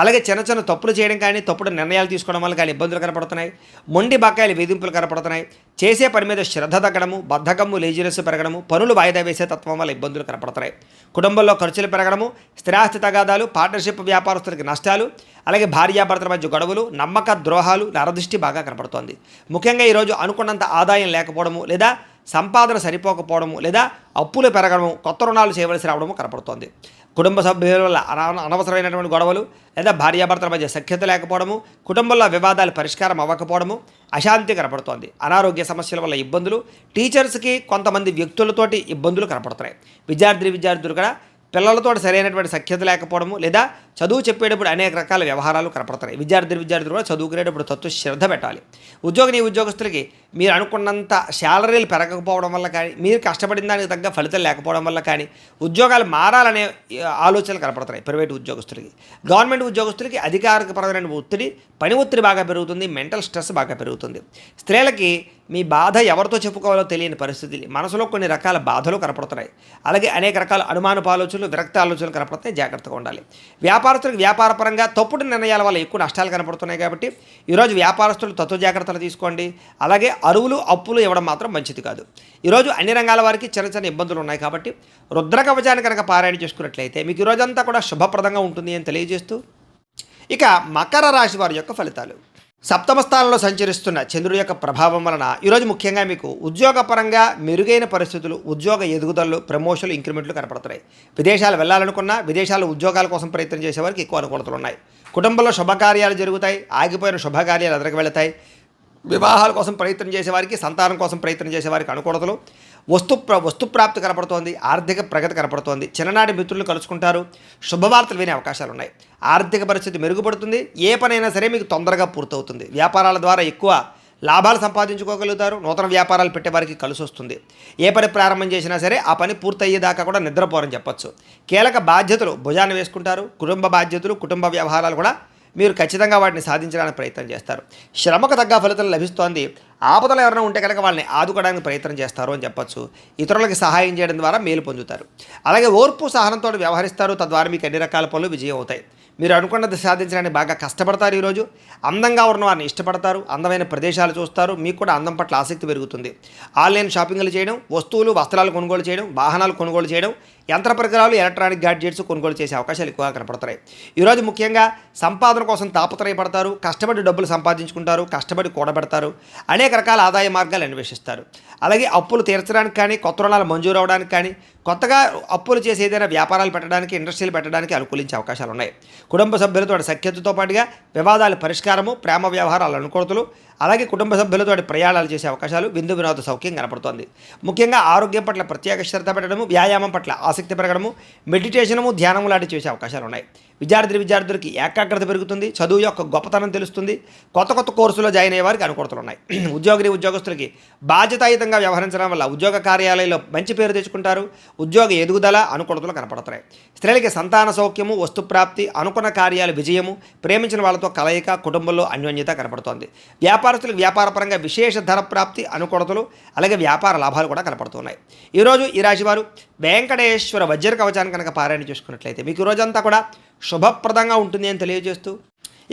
అలాగే చిన్న చిన్న తప్పులు చేయడం కానీ, తప్పుడు నిర్ణయాలు తీసుకోవడం వల్ల కానీ ఇబ్బందులు కనపడుతున్నాయి. మొండి బకాయిలు వేధింపులు కనపడుతున్నాయి. చేసే పని మీద శ్రద్ధ తగ్గడము, బద్ధకము, లేజినెస్ పెరగడము, పనులు వాయిదా వేసే తత్వం వల్ల ఇబ్బందులు కనపడుతున్నాయి. కుటుంబంలో ఖర్చులు పెరగడము, స్థిరాస్తి తగాదాలు, పార్ట్నర్షిప్ వ్యాపారస్తులకి నష్టాలు, అలాగే భార్యాభర్తల మధ్య గొడవలు, నమ్మక ద్రోహాలు, నరదృష్టి బాగా కనపడుతోంది. ముఖ్యంగా ఈరోజు అనుకున్నంత ఆదాయం లేకపోవడము లేదా సంపాదన సరిపోకపోవడము లేదా అప్పులు పెరగడము, కొత్త రుణాలు చేయవలసి రావడము కనపడుతోంది. కుటుంబ సభ్యుల వల్ల అనవసరమైనటువంటి గొడవలు లేదా భార్యాభర్తల మధ్య సఖ్యత లేకపోవడము, కుటుంబంలో వివాదాలు పరిష్కారం అవ్వకపోవడము, అశాంతి కనపడుతోంది. అనారోగ్య సమస్యల వల్ల ఇబ్బందులు, టీచర్స్కి కొంతమంది వ్యక్తులతోటి ఇబ్బందులు కనపడుతున్నాయి. విద్యార్థులు కూడా పిల్లలతో సరైనటువంటి సఖ్యత లేకపోవడము లేదా చదువు చెప్పేటప్పుడు అనేక రకాల వ్యవహారాలు కనపడుతున్నాయి. విద్యార్థులు కూడా చదువుకునేటప్పుడు తత్వ శ్రద్ధ పెట్టాలి. ఉద్యోగస్తులకి మీరు అనుకున్నంత శాలరీలు పెరగకపోవడం వల్ల కానీ, మీరు కష్టపడిన దానికి తగ్గ ఫలితాలు లేకపోవడం వల్ల కానీ ఉద్యోగాలు మారాలనే ఆలోచనలు కనపడుతున్నాయి. ప్రైవేటు ఉద్యోగస్తులకి, గవర్నమెంట్ ఉద్యోగస్తులకి అధికారికపరమైన ఒత్తిడి, పని ఒత్తిడి బాగా పెరుగుతుంది. మెంటల్ స్ట్రెస్ బాగా పెరుగుతుంది. స్త్రీలకి మీ బాధ ఎవరితో చెప్పుకోవాలో తెలియని పరిస్థితి, మనసులో కొన్ని రకాల బాధలు కనపడుతున్నాయి. అలాగే అనేక రకాల అనుమానపు ఆలోచనలు, విరక్తి ఆలోచనలు కనపడుతున్నాయి. జాగ్రత్తగా ఉండాలి. వ్యాపారస్తులకు వ్యాపారపరంగా తప్పుడు నిర్ణయాల వల్ల ఎక్కువ నష్టాలు కనపడుతున్నాయి కాబట్టి ఈరోజు వ్యాపారస్తులు తత్వ జాగ్రత్తలు తీసుకోండి. అలాగే అరువులు, అప్పులు ఇవ్వడం మాత్రం మంచిది కాదు. ఈరోజు అన్ని రంగాల వారికి చిన్న చిన్న ఇబ్బందులు ఉన్నాయి కాబట్టి రుద్ర కవచాన్ని కనుక పారాయణ చేసుకున్నట్లయితే మీకు ఈరోజంతా కూడా శుభప్రదంగా ఉంటుంది అని తెలియజేస్తూ, ఇక మకర రాశి వారి యొక్క ఫలితాలు. సప్తమ స్థానంలో సంచరిస్తున్న చంద్రుడి యొక్క ప్రభావం వలన ఈరోజు ముఖ్యంగా మీకు ఉద్యోగపరంగా మెరుగైన పరిస్థితులు, ఉద్యోగ ఎదుగుదలలు, ప్రమోషన్లు, ఇంక్రిమెంట్లు కనపడుతున్నాయి. విదేశాలు వెళ్ళాలనుకున్నా, విదేశాల్లో ఉద్యోగాల కోసం ప్రయత్నం చేసేవారికి ఎక్కువ అనుకూలతలు ఉన్నాయి. కుటుంబంలో శుభకార్యాలు జరుగుతాయి. ఆగిపోయిన శుభకార్యాలు ఎదురుకు వెళతాయి. వివాహాల కోసం ప్రయత్నం చేసేవారికి, సంతానం కోసం ప్రయత్నం చేసేవారికి అనుకూలతలు, వస్తుప్రాప్తి కనపడుతోంది. ఆర్థిక ప్రగతి కనపడుతోంది. చిన్ననాటి మిత్రులు కలుసుకుంటారు. శుభవార్తలు వినే అవకాశాలు ఉన్నాయి. ఆర్థిక పరిస్థితి మెరుగుపడుతుంది. ఏ పనైనా సరే మీకు తొందరగా పూర్తవుతుంది. వ్యాపారాల ద్వారా ఎక్కువ లాభాలు సంపాదించుకోగలుగుతారు. నూతన వ్యాపారాలు పెట్టేవారికి కలిసి వస్తుంది. ఏ పని ప్రారంభం చేసినా సరే ఆ పని పూర్తయ్యేదాకా కూడా నిద్రపోరని చెప్పొచ్చు. కీలక బాధ్యతలు భుజాన్ని వేసుకుంటారు. కుటుంబ బాధ్యతలు, కుటుంబ వ్యవహారాలు కూడా మీరు ఖచ్చితంగా వాటిని సాధించడానికి ప్రయత్నం చేస్తారు. శ్రమకు తగ్గ ఫలితం లభిస్తోంది. ఆపదలు ఎవరైనా ఉంటే కనుక వాళ్ళని ఆదుకోవడానికి ప్రయత్నం చేస్తారు అని చెప్పొచ్చు. ఇతరులకు సహాయం చేయడం ద్వారా మేలు పొందుతారు. అలాగే ఓర్పు, సహనంతో వ్యవహరిస్తారు. తద్వారా మీకు అన్ని రకాల పనులు విజయం అవుతాయి. మీరు అనుకున్నది సాధించడానికి బాగా కష్టపడతారు. ఈరోజు అందంగా ఉన్న వారిని ఇష్టపడతారు. అందమైన ప్రదేశాలు చూస్తారు. మీకు కూడా అందం పట్ల ఆసక్తి పెరుగుతుంది. ఆన్లైన్ షాపింగ్లు చేయడం, వస్తువులు, వస్త్రాలు కొనుగోలు చేయడం, వాహనాలు కొనుగోలు చేయడం, యంత్ర పరికరాలు, ఎలక్ట్రానిక్ గ్యాడ్జెట్స్ కొనుగోలు చేసే అవకాశాలు ఎక్కువగా కనపడుతున్నాయి. ఈరోజు ముఖ్యంగా సంపాదన కోసం తాపత్రయపడతారు. కష్టపడి డబ్బులు సంపాదించుకుంటారు. కష్టపడి కూడబెడతారు. అనేక రకాల ఆదాయ మార్గాలు అన్వేషిస్తారు. అలాగే అప్పులు తీర్చడానికి కానీ, కొత్త రుణాలు మంజూరు అవడానికి కానీ, కొత్తగా అప్పులు చేసి ఏదైనా వ్యాపారాలు పెట్టడానికి, ఇండస్ట్రీలు పెట్టడానికి అనుకూలించే అవకాశాలు ఉన్నాయి. కుటుంబ సభ్యులతో సఖ్యతతో పాటుగా వివాదాల పరిష్కారము, ప్రేమ వ్యవహారాలు అనుకూలతలు, అలాగే కుటుంబ సభ్యులతో ప్రయాణాలు చేసే అవకాశాలు, విందు వినోద సౌఖ్యం కనపడుతోంది. ముఖ్యంగా ఆరోగ్యం పట్ల ప్రత్యేక శ్రద్ధ పెట్టడము, వ్యాయామం పట్ల ఆసక్తి పెరగడము, మెడిటేషనము, ధ్యానము లాంటివి చేసే అవకాశాలు ఉన్నాయి. విద్యార్థులకి ఏకాగ్రత పెరుగుతుంది, చదువు యొక్క గొప్పతనం తెలుస్తుంది, కొత్త కోర్సులో జాయిన్ అయ్యే వారికి అనుకూలతలు ఉన్నాయి. ఉద్యోగస్తులకి బాధ్యతాయుతంగా వ్యవహరించడం వల్ల ఉద్యోగ కార్యాలయంలో మంచి పేరు తెచ్చుకుంటారు, ఉద్యోగ ఎదుగుదల అనుకూలతలు కనపడుతున్నాయి. స్త్రీలకి సంతాన సౌఖ్యము, వస్తుప్రాప్తి, అనుకున్న కార్యాలు విజయము, ప్రేమించిన వాళ్ళతో కలయిక, కుటుంబంలో అన్యోన్యత కనపడుతోంది. వ్యాపారస్తులకు వ్యాపారపరంగా విశేష ధర ప్రాప్తి, అనుకూలతలు, అలాగే వ్యాపార లాభాలు కూడా కనపడుతున్నాయి. ఈరోజు ఈ రాశివారు వెంకటేశ్వర వజ్ర కవచాన్ని కనుక పారాయణ చేసుకున్నట్లయితే మీకు ఈ రోజంతా కూడా శుభప్రదంగా ఉంటుంది అని తెలియజేస్తూ,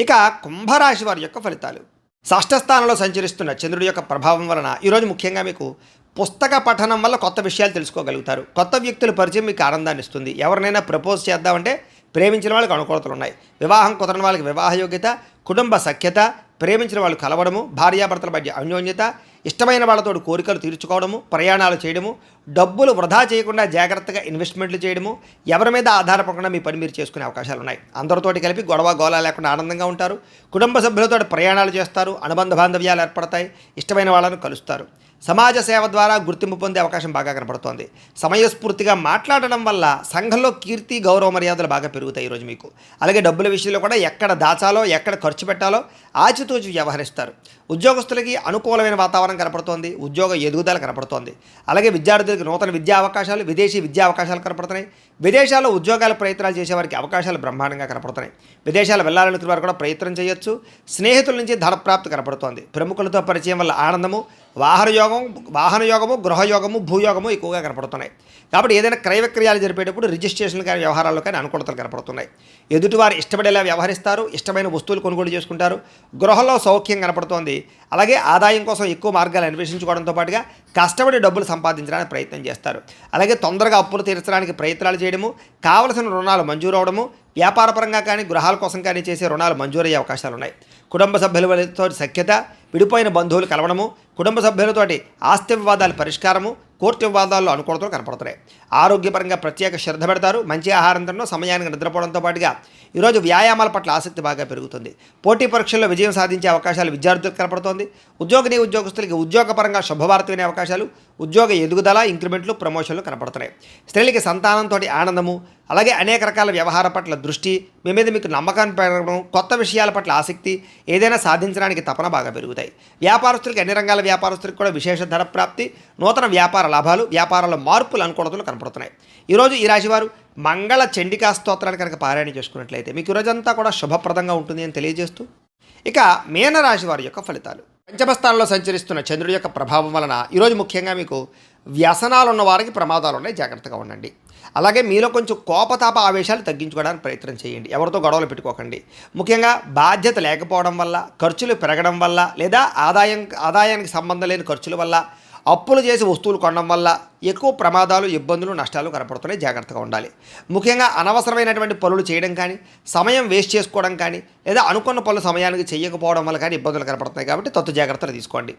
ఇక కుంభరాశి వారి యొక్క ఫలితాలు. షష్ఠ స్థానంలో సంచరిస్తున్న చంద్రుడి యొక్క ప్రభావం వలన ఈరోజు ముఖ్యంగా మీకు పుస్తక పఠనం వల్ల కొత్త విషయాలు తెలుసుకోగలుగుతారు. కొత్త వ్యక్తుల పరిచయం మీకు ఆనందాన్ని ఇస్తుంది. ఎవరినైనా ప్రపోజ్ చేద్దామంటే ప్రేమించిన వాళ్ళకి అనుకూలతలు ఉన్నాయి. వివాహం కుదరని వాళ్ళకి వివాహ యోగ్యత, కుటుంబ సఖ్యత, ప్రేమించిన వాళ్ళు కలవడము, భార్యాభర్తల మధ్య అన్యోన్యత, ఇష్టమైన వాళ్ళతో కోరికలు తీర్చుకోవడము, ప్రయాణాలు చేయడము, డబ్బులు వృధా చేయకుండా జాగ్రత్తగా ఇన్వెస్ట్మెంట్లు చేయడము, ఎవరి మీద ఆధారపడకుండా మీ పని మీరు చేసుకునే అవకాశాలు ఉన్నాయి. అందరితోటి కలిపి గొడవ గోళ లేకుండా ఆనందంగా ఉంటారు. కుటుంబ సభ్యులతో ప్రయాణాలు చేస్తారు, అనుబంధ బాంధవ్యాలు ఏర్పడతాయి, ఇష్టమైన వాళ్ళను కలుస్తారు. సమాజ సేవ ద్వారా గుర్తింపు పొందే అవకాశం బాగా కనపడుతోంది. సమయస్ఫూర్తిగా మాట్లాడడం వల్ల సంఘంలో కీర్తి, గౌరవ మర్యాదలు బాగా పెరుగుతాయి ఈరోజు మీకు. అలాగే డబ్బుల విషయంలో కూడా ఎక్కడ దాచాలో, ఎక్కడ ఖర్చు పెట్టాలో ఆచితూచి వ్యవహరిస్తారు. ఉద్యోగస్తులకి అనుకూలమైన వాతావరణం కనపడుతోంది, ఉద్యోగ ఎదుగుదల కనపడుతోంది. అలాగే విద్యార్థులకి నూతన విద్యా అవకాశాలు, విదేశీ విద్యా అవకాశాలు కనపడుతున్నాయి. విదేశాల్లో ఉద్యోగాల ప్రయత్నాలు చేసేవారికి అవకాశాలు బ్రహ్మాండంగా కనపడుతున్నాయి. విదేశాలు వెళ్ళాలనుకునే వారు కూడా ప్రయత్నం చేయొచ్చు. స్నేహితుల నుంచి ధనప్రాప్తి కనపడుతోంది. ప్రముఖులతో పరిచయం వల్ల ఆనందము, వాహన యోగము, గృహయోగము, భూయోగము ఎక్కువగా కనపడుతున్నాయి. కాబట్టి ఏదైనా క్రయ విక్రయాలు జరిపేటప్పుడు రిజిస్ట్రేషన్ కానీ వ్యవహారాల్లో కానీ అనుకూలతలు కనపడుతున్నాయి. ఎదుటివారు ఇష్టపడేలా వ్యవహరిస్తారు, ఇష్టమైన వస్తువులు కొనుగోలు చేసుకుంటారు. గృహంలో సౌఖ్యం కనపడుతోంది. అలాగే ఆదాయం కోసం ఎక్కువ మార్గాలు అన్వేషించుకోవడంతో పాటుగా కష్టపడి డబ్బులు సంపాదించడానికి ప్రయత్నం చేస్తారు. అలాగే తొందరగా అప్పులు తీర్చడానికి ప్రయత్నాలు చేయడము, కావలసిన రుణాలు మంజూరు అవడము, వ్యాపారపరంగా కానీ గృహాల కోసం కానీ చేసే రుణాలు మంజూరయ్యే అవకాశాలు ఉన్నాయి. కుటుంబ సభ్యులతో సఖ్యత, విడిపోయిన బంధువులు కలవడము, కుటుంబ సభ్యులతోటి ఆస్తి వివాదాల పరిష్కారము, కోర్టు వివాదాల్లో అనుకూలతలు కనపడుతున్నాయి. ఆరోగ్యపరంగా ప్రత్యేక శ్రద్ధ పెడతారు. మంచి ఆహారం తినడం, సమయానికి నిద్రపోవడంతో పాటుగా ఈరోజు వ్యాయామాల పట్ల ఆసక్తి బాగా పెరుగుతుంది. పోటీ పరీక్షల్లో విజయం సాధించే అవకాశాలు విద్యార్థులకు కనపడుతోంది. ఉద్యోగస్తులకి ఉద్యోగపరంగా శుభవార్త వినే అవకాశాలు, ఉద్యోగ ఎదుగుదల, ఇంక్రిమెంట్లు, ప్రమోషన్లు కనపడుతున్నాయి. స్త్రీలకి సంతానంతో ఆనందము, అలాగే అనేక రకాల వ్యవహార పట్ల దృష్టి, మీ మీద మీకు నమ్మకాన్ని పెరగడం, కొత్త విషయాల పట్ల ఆసక్తి, ఏదైనా సాధించడానికి తపన బాగా పెరుగుతాయి. వ్యాపారస్తులకి అన్ని రంగాల వ్యాపారస్తులకు కూడా విశేష ధర ప్రాప్తి, నూతన వ్యాపార లాభాలు, వ్యాపారాల మార్పులు, అనుకూలతలు కనపడుతున్నాయి. ఈరోజు ఈ రాశివారు మంగళ చండికా స్తోత్రాన్ని కనుక పారాయణ చేసుకున్నట్లయితే మీకు ఈరోజంతా కూడా శుభప్రదంగా ఉంటుంది అని తెలియజేస్తూ, ఇక మీనరాశి వారి యొక్క ఫలితాలు. పంచమస్థానంలో సంచరిస్తున్న చంద్రుడి యొక్క ప్రభావం వలన ఈరోజు ముఖ్యంగా మీకు వ్యసనాలు ఉన్న వారికి ప్రమాదాలు ఉన్నాయి, జాగ్రత్తగా ఉండండి. అలాగే మీలో కొంచెం కోపతాప ఆవేశాలు తగ్గించుకోవడానికి ప్రయత్నం చేయండి. ఎవరితో గొడవలు పెట్టుకోకండి. ముఖ్యంగా బాధ్యత లేకపోవడం వల్ల, ఖర్చులు పెరగడం వల్ల, లేదా ఆదాయానికి సంబంధం లేని ఖర్చుల వల్ల, అప్పులు చేసి వస్తువులు కొనడం వల్ల ఎక్కువ ప్రమాదాలు, ఇబ్బందులు, నష్టాలు కనపడుతున్నాయి, జాగ్రత్తగా ఉండాలి. ముఖ్యంగా అనవసరమైనటువంటి పనులు చేయడం కానీ, సమయం వేస్ట్ చేసుకోవడం కానీ, లేదా అనుకున్న పనులు సమయానికి చేయకపోవడం వల్ల కానీ ఇబ్బందులు కనపడుతున్నాయి. కాబట్టి జాగ్రత్తలు తీసుకోండి.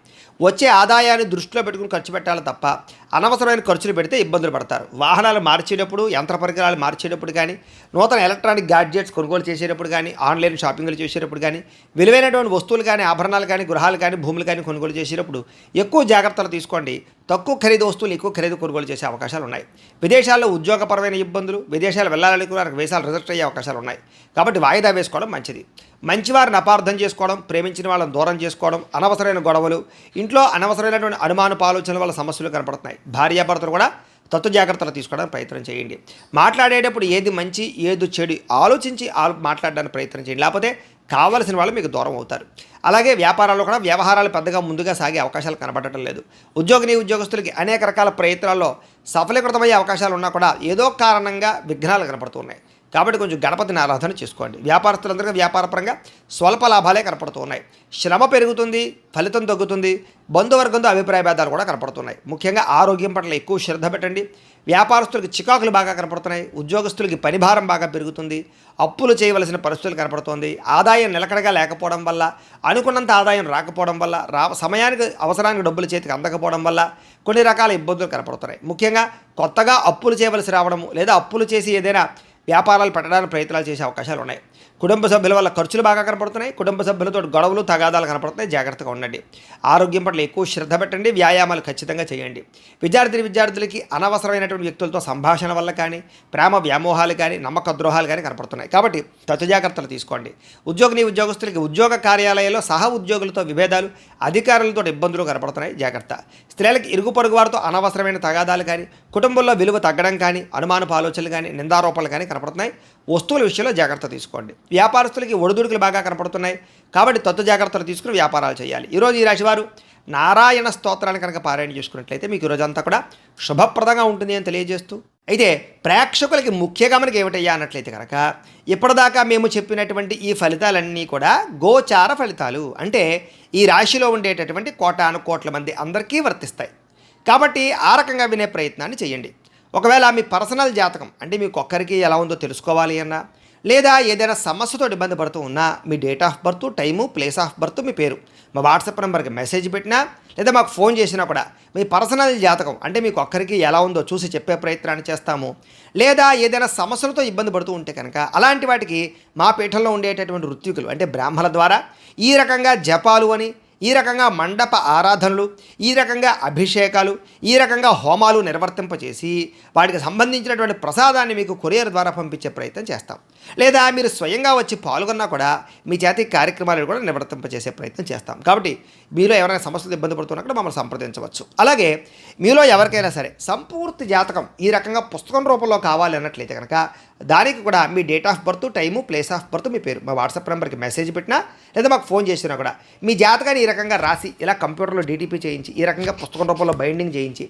వచ్చే ఆదాయాన్ని దృష్టిలో పెట్టుకుని ఖర్చు పెట్టాలి తప్ప అనవసరమైన ఖర్చులు పెడితే ఇబ్బందులు పడతారు. వాహనాలు మార్చేటప్పుడు, యంత్ర పరికరాలు మార్చేటప్పుడు కానీ, నూతన ఎలక్ట్రానిక్ గ్యాడ్జెట్స్ కొనుగోలు చేసేటప్పుడు కానీ, ఆన్లైన్ షాపింగ్లు చేసేటప్పుడు కానీ, విలువైనటువంటి వస్తువులు కానీ, ఆభరణాలు కానీ, గృహాలు కానీ, భూములు కానీ కొనుగోలు చేసేటప్పుడు ఎక్కువ జాగ్రత్తలు తీసుకోండి. తక్కువ ఖరీదు వస్తువులు ఎక్కువ ఖరీదు కొనుగోలు చేసే అవకాశాలు ఉన్నాయి. విదేశాల్లో ఉద్యోగపరమైన ఇబ్బందులు, విదేశాలు వెళ్ళాలనుకున్న వీసాలు రిజెక్ట్ అయ్యే అవకాశాలు ఉన్నాయి. కాబట్టి వాయిదా వేసుకోవడం మంచిది. మంచివారిని అపార్థం చేసుకోవడం, ప్రేమించిన వాళ్ళని దూరం చేసుకోవడం, అనవసరమైన గొడవలు, ఇంట్లో అనవసరమైనటువంటి అనుమానపు ఆలోచనల వల్ల సమస్యలు కనపడుతున్నాయి. భార్యాభర్తలు కూడా జాగ్రత్తలు తీసుకోవడానికి ప్రయత్నం చేయండి. మాట్లాడేటప్పుడు ఏది మంచి ఏది చెడు ఆలోచించి మాట్లాడడానికి ప్రయత్నం చేయండి. లేకపోతే కావలసిన వాళ్ళు మీకు దూరం అవుతారు. అలాగే వ్యాపారాల్లో కూడా వ్యవహారాలు పెద్దగా ముందుగా సాగే అవకాశాలు కనబడటం లేదు. ఉద్యోగస్తులకి అనేక రకాల ప్రయత్నాల్లో సఫలీకృతమయ్యే అవకాశాలు ఉన్నా కూడా ఏదో కారణంగా విఘ్నాలు కనపడుతున్నాయి. కాబట్టి కొంచెం గణపతిని ఆరాధన చేసుకోండి. వ్యాపారస్తులందరికీ వ్యాపారపరంగా స్వల్ప లాభాలే కనపడుతున్నాయి. శ్రమ పెరుగుతుంది, ఫలితం తగ్గుతుంది. బంధువర్గంతో అభిప్రాయ భేదాలు కూడా కనపడుతున్నాయి. ముఖ్యంగా ఆరోగ్యం పట్ల ఎక్కువ శ్రద్ధ పెట్టండి. వ్యాపారస్తులకి చికాకులు బాగా కనపడుతున్నాయి. ఉద్యోగస్తులకి పనిభారం బాగా పెరుగుతుంది. అప్పులు చేయవలసిన పరిస్థితులు కనపడుతోంది. ఆదాయం నిలకడగా లేకపోవడం వల్ల, అనుకున్నంత ఆదాయం రాకపోవడం వల్ల, సమయానికి అవసరానికి డబ్బులు చేతికి అందకపోవడం వల్ల కొన్ని రకాల ఇబ్బందులు కనపడుతున్నాయి. ముఖ్యంగా కొత్తగా అప్పులు చేయవలసి రావడము, లేదా అప్పులు చేసి ఏదైనా వ్యాపారాలు పెట్టడానికి ప్రయత్నాలు చేసే అవకాశాలు ఉన్నాయి. కుటుంబ సభ్యుల వల్ల ఖర్చులు బాగా కనపడుతున్నాయి. కుటుంబ సభ్యులతో గొడవలు తగాదాలు కనపడుతున్నాయి. జాగ్రత్తగా ఉండండి. ఆరోగ్యం పట్ల ఎక్కువ శ్రద్ధ పెట్టండి. వ్యాయామాలు ఖచ్చితంగా చేయండి. విద్యార్థులకి అనవసరమైనటువంటి వ్యక్తులతో సంభాషణ వల్ల కానీ, ప్రేమ వ్యామోహాలు కానీ, నమ్మక ద్రోహాలు కానీ కనపడుతున్నాయి. కాబట్టి తగు జాగ్రత్తలు తీసుకోండి. ఉద్యోగస్తులకి ఉద్యోగ కార్యాలయాల్లో సహ ఉద్యోగులతో విభేదాలు, అధికారులతో ఇబ్బందులు కనపడుతున్నాయి. జాగ్రత్త. స్త్రీలకు ఇరుగు పొరుగు వారితో అనవసరమైన తగాదాలు కానీ, కుటుంబంలో విలువ తగ్గడం కానీ, అనుమానపు ఆలోచనలు కానీ, నిందారోపణలు కానీ కనపడుతున్నాయి. వస్తువుల విషయంలో జాగ్రత్త తీసుకోండి. వ్యాపారస్తులకి ఒడిదుడుకులు బాగా కనపడుతున్నాయి. కాబట్టి తత్వ జాగ్రత్తలు తీసుకుని వ్యాపారాలు చేయాలి. ఈరోజు ఈ రాశివారు నారాయణ స్తోత్రాన్ని కనుక పారాయణ చేసుకున్నట్లయితే మీకు రోజంతా కూడా శుభప్రదంగా ఉంటుంది అని తెలియజేస్తూ, అయితే ప్రేక్షకులకి ముఖ్య గమనిక ఏమిటయ్యా అన్నట్లయితే కనుక ఇప్పటిదాకా మేము చెప్పినటువంటి ఈ ఫలితాలన్నీ కూడా గోచార ఫలితాలు. అంటే ఈ రాశిలో ఉండేటటువంటి కోటాను కోట్ల మంది అందరికీ వర్తిస్తాయి. కాబట్టి ఆ రకంగా వినే ప్రయత్నాన్ని చేయండి. ఒకవేళ మీ పర్సనల్ జాతకం అంటే మీకు ఒక్కరికి ఎలా ఉందో తెలుసుకోవాలి అన్నా, లేదా ఏదైనా సమస్యతో ఇబ్బంది పడుతూ ఉన్నా మీ date of birth, time, place of birth, మీ పేరు మా వాట్సాప్ నెంబర్కి మెసేజ్ పెట్టినా లేదా మాకు ఫోన్ చేసినా కూడా మీ పర్సనల్ జాతకం అంటే మీకు ఒక్కరికి ఎలా ఉందో చూసి చెప్పే ప్రయత్నాన్ని చేస్తాము. లేదా ఏదైనా సమస్యలతో ఇబ్బంది పడుతూ ఉంటే కనుక అలాంటి వాటికి మా పీఠంలో ఉండేటటువంటి ఋత్వికులు అంటే బ్రాహ్మణుల ద్వారా ఈ రకంగా జపాలు అని, ఈ రకంగా మండప ఆరాధనలు, ఈ రకంగా అభిషేకాలు, ఈ రకంగా హోమాలు నిర్వర్తింపచేసి వాటికి సంబంధించినటువంటి ప్రసాదాన్ని మీకు కొరియర్ ద్వారా పంపించే ప్రయత్నం చేస్తాం. లేదా మీరు స్వయంగా వచ్చి పాల్గొన్నా కూడా మీ చేతి కార్యక్రమాలను కూడా నిర్వర్తింపచేసే ప్రయత్నం చేస్తాం. కాబట్టి మీలో ఎవరైనా సమస్యలు ఇబ్బంది పడుతున్నా కూడా మమ్మల్ని సంప్రదించవచ్చు. అలాగే మీలో ఎవరికైనా సరే సంపూర్తి జాతకం ఈ రకంగా పుస్తకం రూపంలో కావాలి అన్నట్లయితే కనుక దానికి కూడా మీ date of birth, time, place of birth, మీ పేరు మా వాట్సాప్ నెంబర్కి మెసేజ్ పెట్టినా లేదా మాకు ఫోన్ చేసినా కూడా మీ జాతకాన్ని ఈ రకంగా రాసి ఇలా కంప్యూటర్లో డీటీపీ చేయించి ఈ రకంగా పుస్తకం రూపంలో బైండింగ్ చేయించి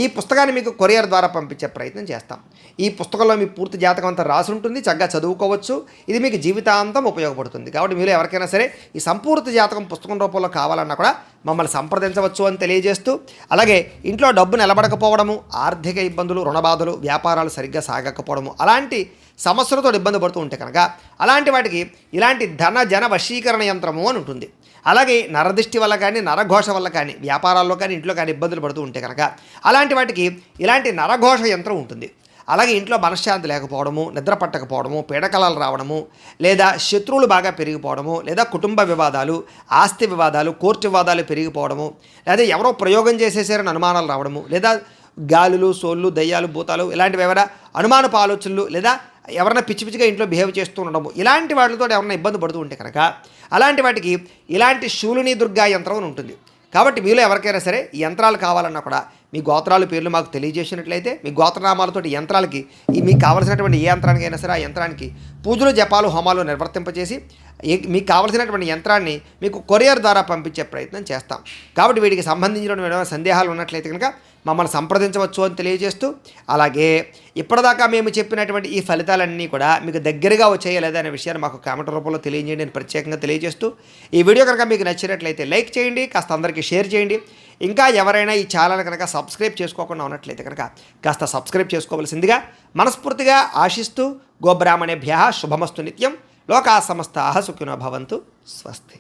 ఈ పుస్తకాన్ని మీకు కొరియర్ ద్వారా పంపించే ప్రయత్నం చేస్తాం. ఈ పుస్తకంలో మీ పూర్తి జాతకం అంతా రాసి ఉంటుంది. చక్కగా చదువుకోవచ్చు. ఇది మీకు జీవితాంతం ఉపయోగపడుతుంది. కాబట్టి మీరు ఎవరికైనా సరే ఈ సంపూర్తి జాతకం పుస్తకం రూపంలో కావాలన్నా కూడా మమ్మల్ని సంప్రదించవచ్చు అని తెలియజేస్తూ, అలాగే ఇంట్లో డబ్బు నిలబడకపోవడము, ఆర్థిక ఇబ్బందులు, రుణబాధలు, వ్యాపారాలు సరిగ్గా సాగకపోవడము అలాంటి సమస్యలతో ఇబ్బంది పడుతూ ఉంటే కనుక అలాంటి వాటికి ఇలాంటి ధన జన వశీకరణ యంత్రము అని ఉంటుంది. అలాగే నరదృష్టి వల్ల కానీ, నరఘోష వల్ల కానీ, వ్యాపారాల్లో కానీ, ఇంట్లో కానీ ఇబ్బందులు పడుతూ ఉంటే కనుక అలాంటి వాటికి ఇలాంటి నరఘోష యంత్రం ఉంటుంది. అలాగే ఇంట్లో మనశ్శాంతి లేకపోవడము, నిద్ర పట్టకపోవడము, పీడకలాలు రావడము, లేదా శత్రువులు బాగా పెరిగిపోవడము, లేదా కుటుంబ వివాదాలు, ఆస్తి వివాదాలు, కోర్టు వివాదాలు పెరిగిపోవడము, లేదా ఎవరో ప్రయోగం చేసేసారని అనుమానాలు రావడము, లేదా గాలులు, సోళ్ళు, దయ్యాలు, భూతాలు ఇలాంటివి ఎవరైనా అనుమానపు ఆలోచనలు, లేదా ఎవరైనా పిచ్చి పిచ్చిగా ఇంట్లో బిహేవ్ చేస్తూ ఉండడము ఇలాంటి వాటితో ఎవరైనా ఇబ్బంది పడుతూ ఉంటే కనుక అలాంటి వాటికి ఇలాంటి శూలిని దుర్గా యంత్రం అని ఉంటుంది. కాబట్టి మీలో ఎవరికైనా సరే ఈ యంత్రాలు కావాలన్నా కూడా మీ గోత్రాల పేర్లు మాకు తెలియజేసినట్లయితే మీ గోత్రనామాలతో యంత్రాలకి మీకు కావలసినటువంటి ఏ యంత్రానికైనా సరే ఆ యంత్రానికి పూజలు, జపాలు, హోమాలు నిర్వర్తింపచేసి మీకు కావలసినటువంటి యంత్రాన్ని మీకు కొరియర్ ద్వారా పంపించే ప్రయత్నం చేస్తాం. కాబట్టి వీటికి సంబంధించిన సందేహాలు ఉన్నట్లయితే కనుక మమ్మల్ని సంప్రదించవచ్చు అని తెలియజేస్తూ, అలాగే ఇప్పటిదాకా మేము చెప్పినటువంటి ఈ ఫలితాలన్నీ కూడా మీకు దగ్గరగా వచ్చాయా లేదా అనే విషయాన్ని మాకు కామెంట్ రూపంలో తెలియజేయండి అని ప్రత్యేకంగా తెలియజేస్తూ, ఈ వీడియో కనుక మీకు నచ్చినట్లయితే లైక్ చేయండి, కాస్త అందరికీ షేర్ చేయండి. ఇంకా ఎవరైనా ఈ ఛానల్ కనుక సబ్స్క్రైబ్ చేసుకోకుండా ఉన్నట్లయితే కనుక కాస్త సబ్స్క్రైబ్ చేసుకోవాల్సిందిగా మనస్ఫూర్తిగా ఆశిస్తూ, గోబ్రాహ్మణేభ్యః శుభమస్తు నిత్యం. లోకా సమస్తాః సుఖినో భవంతు. స్వస్తి.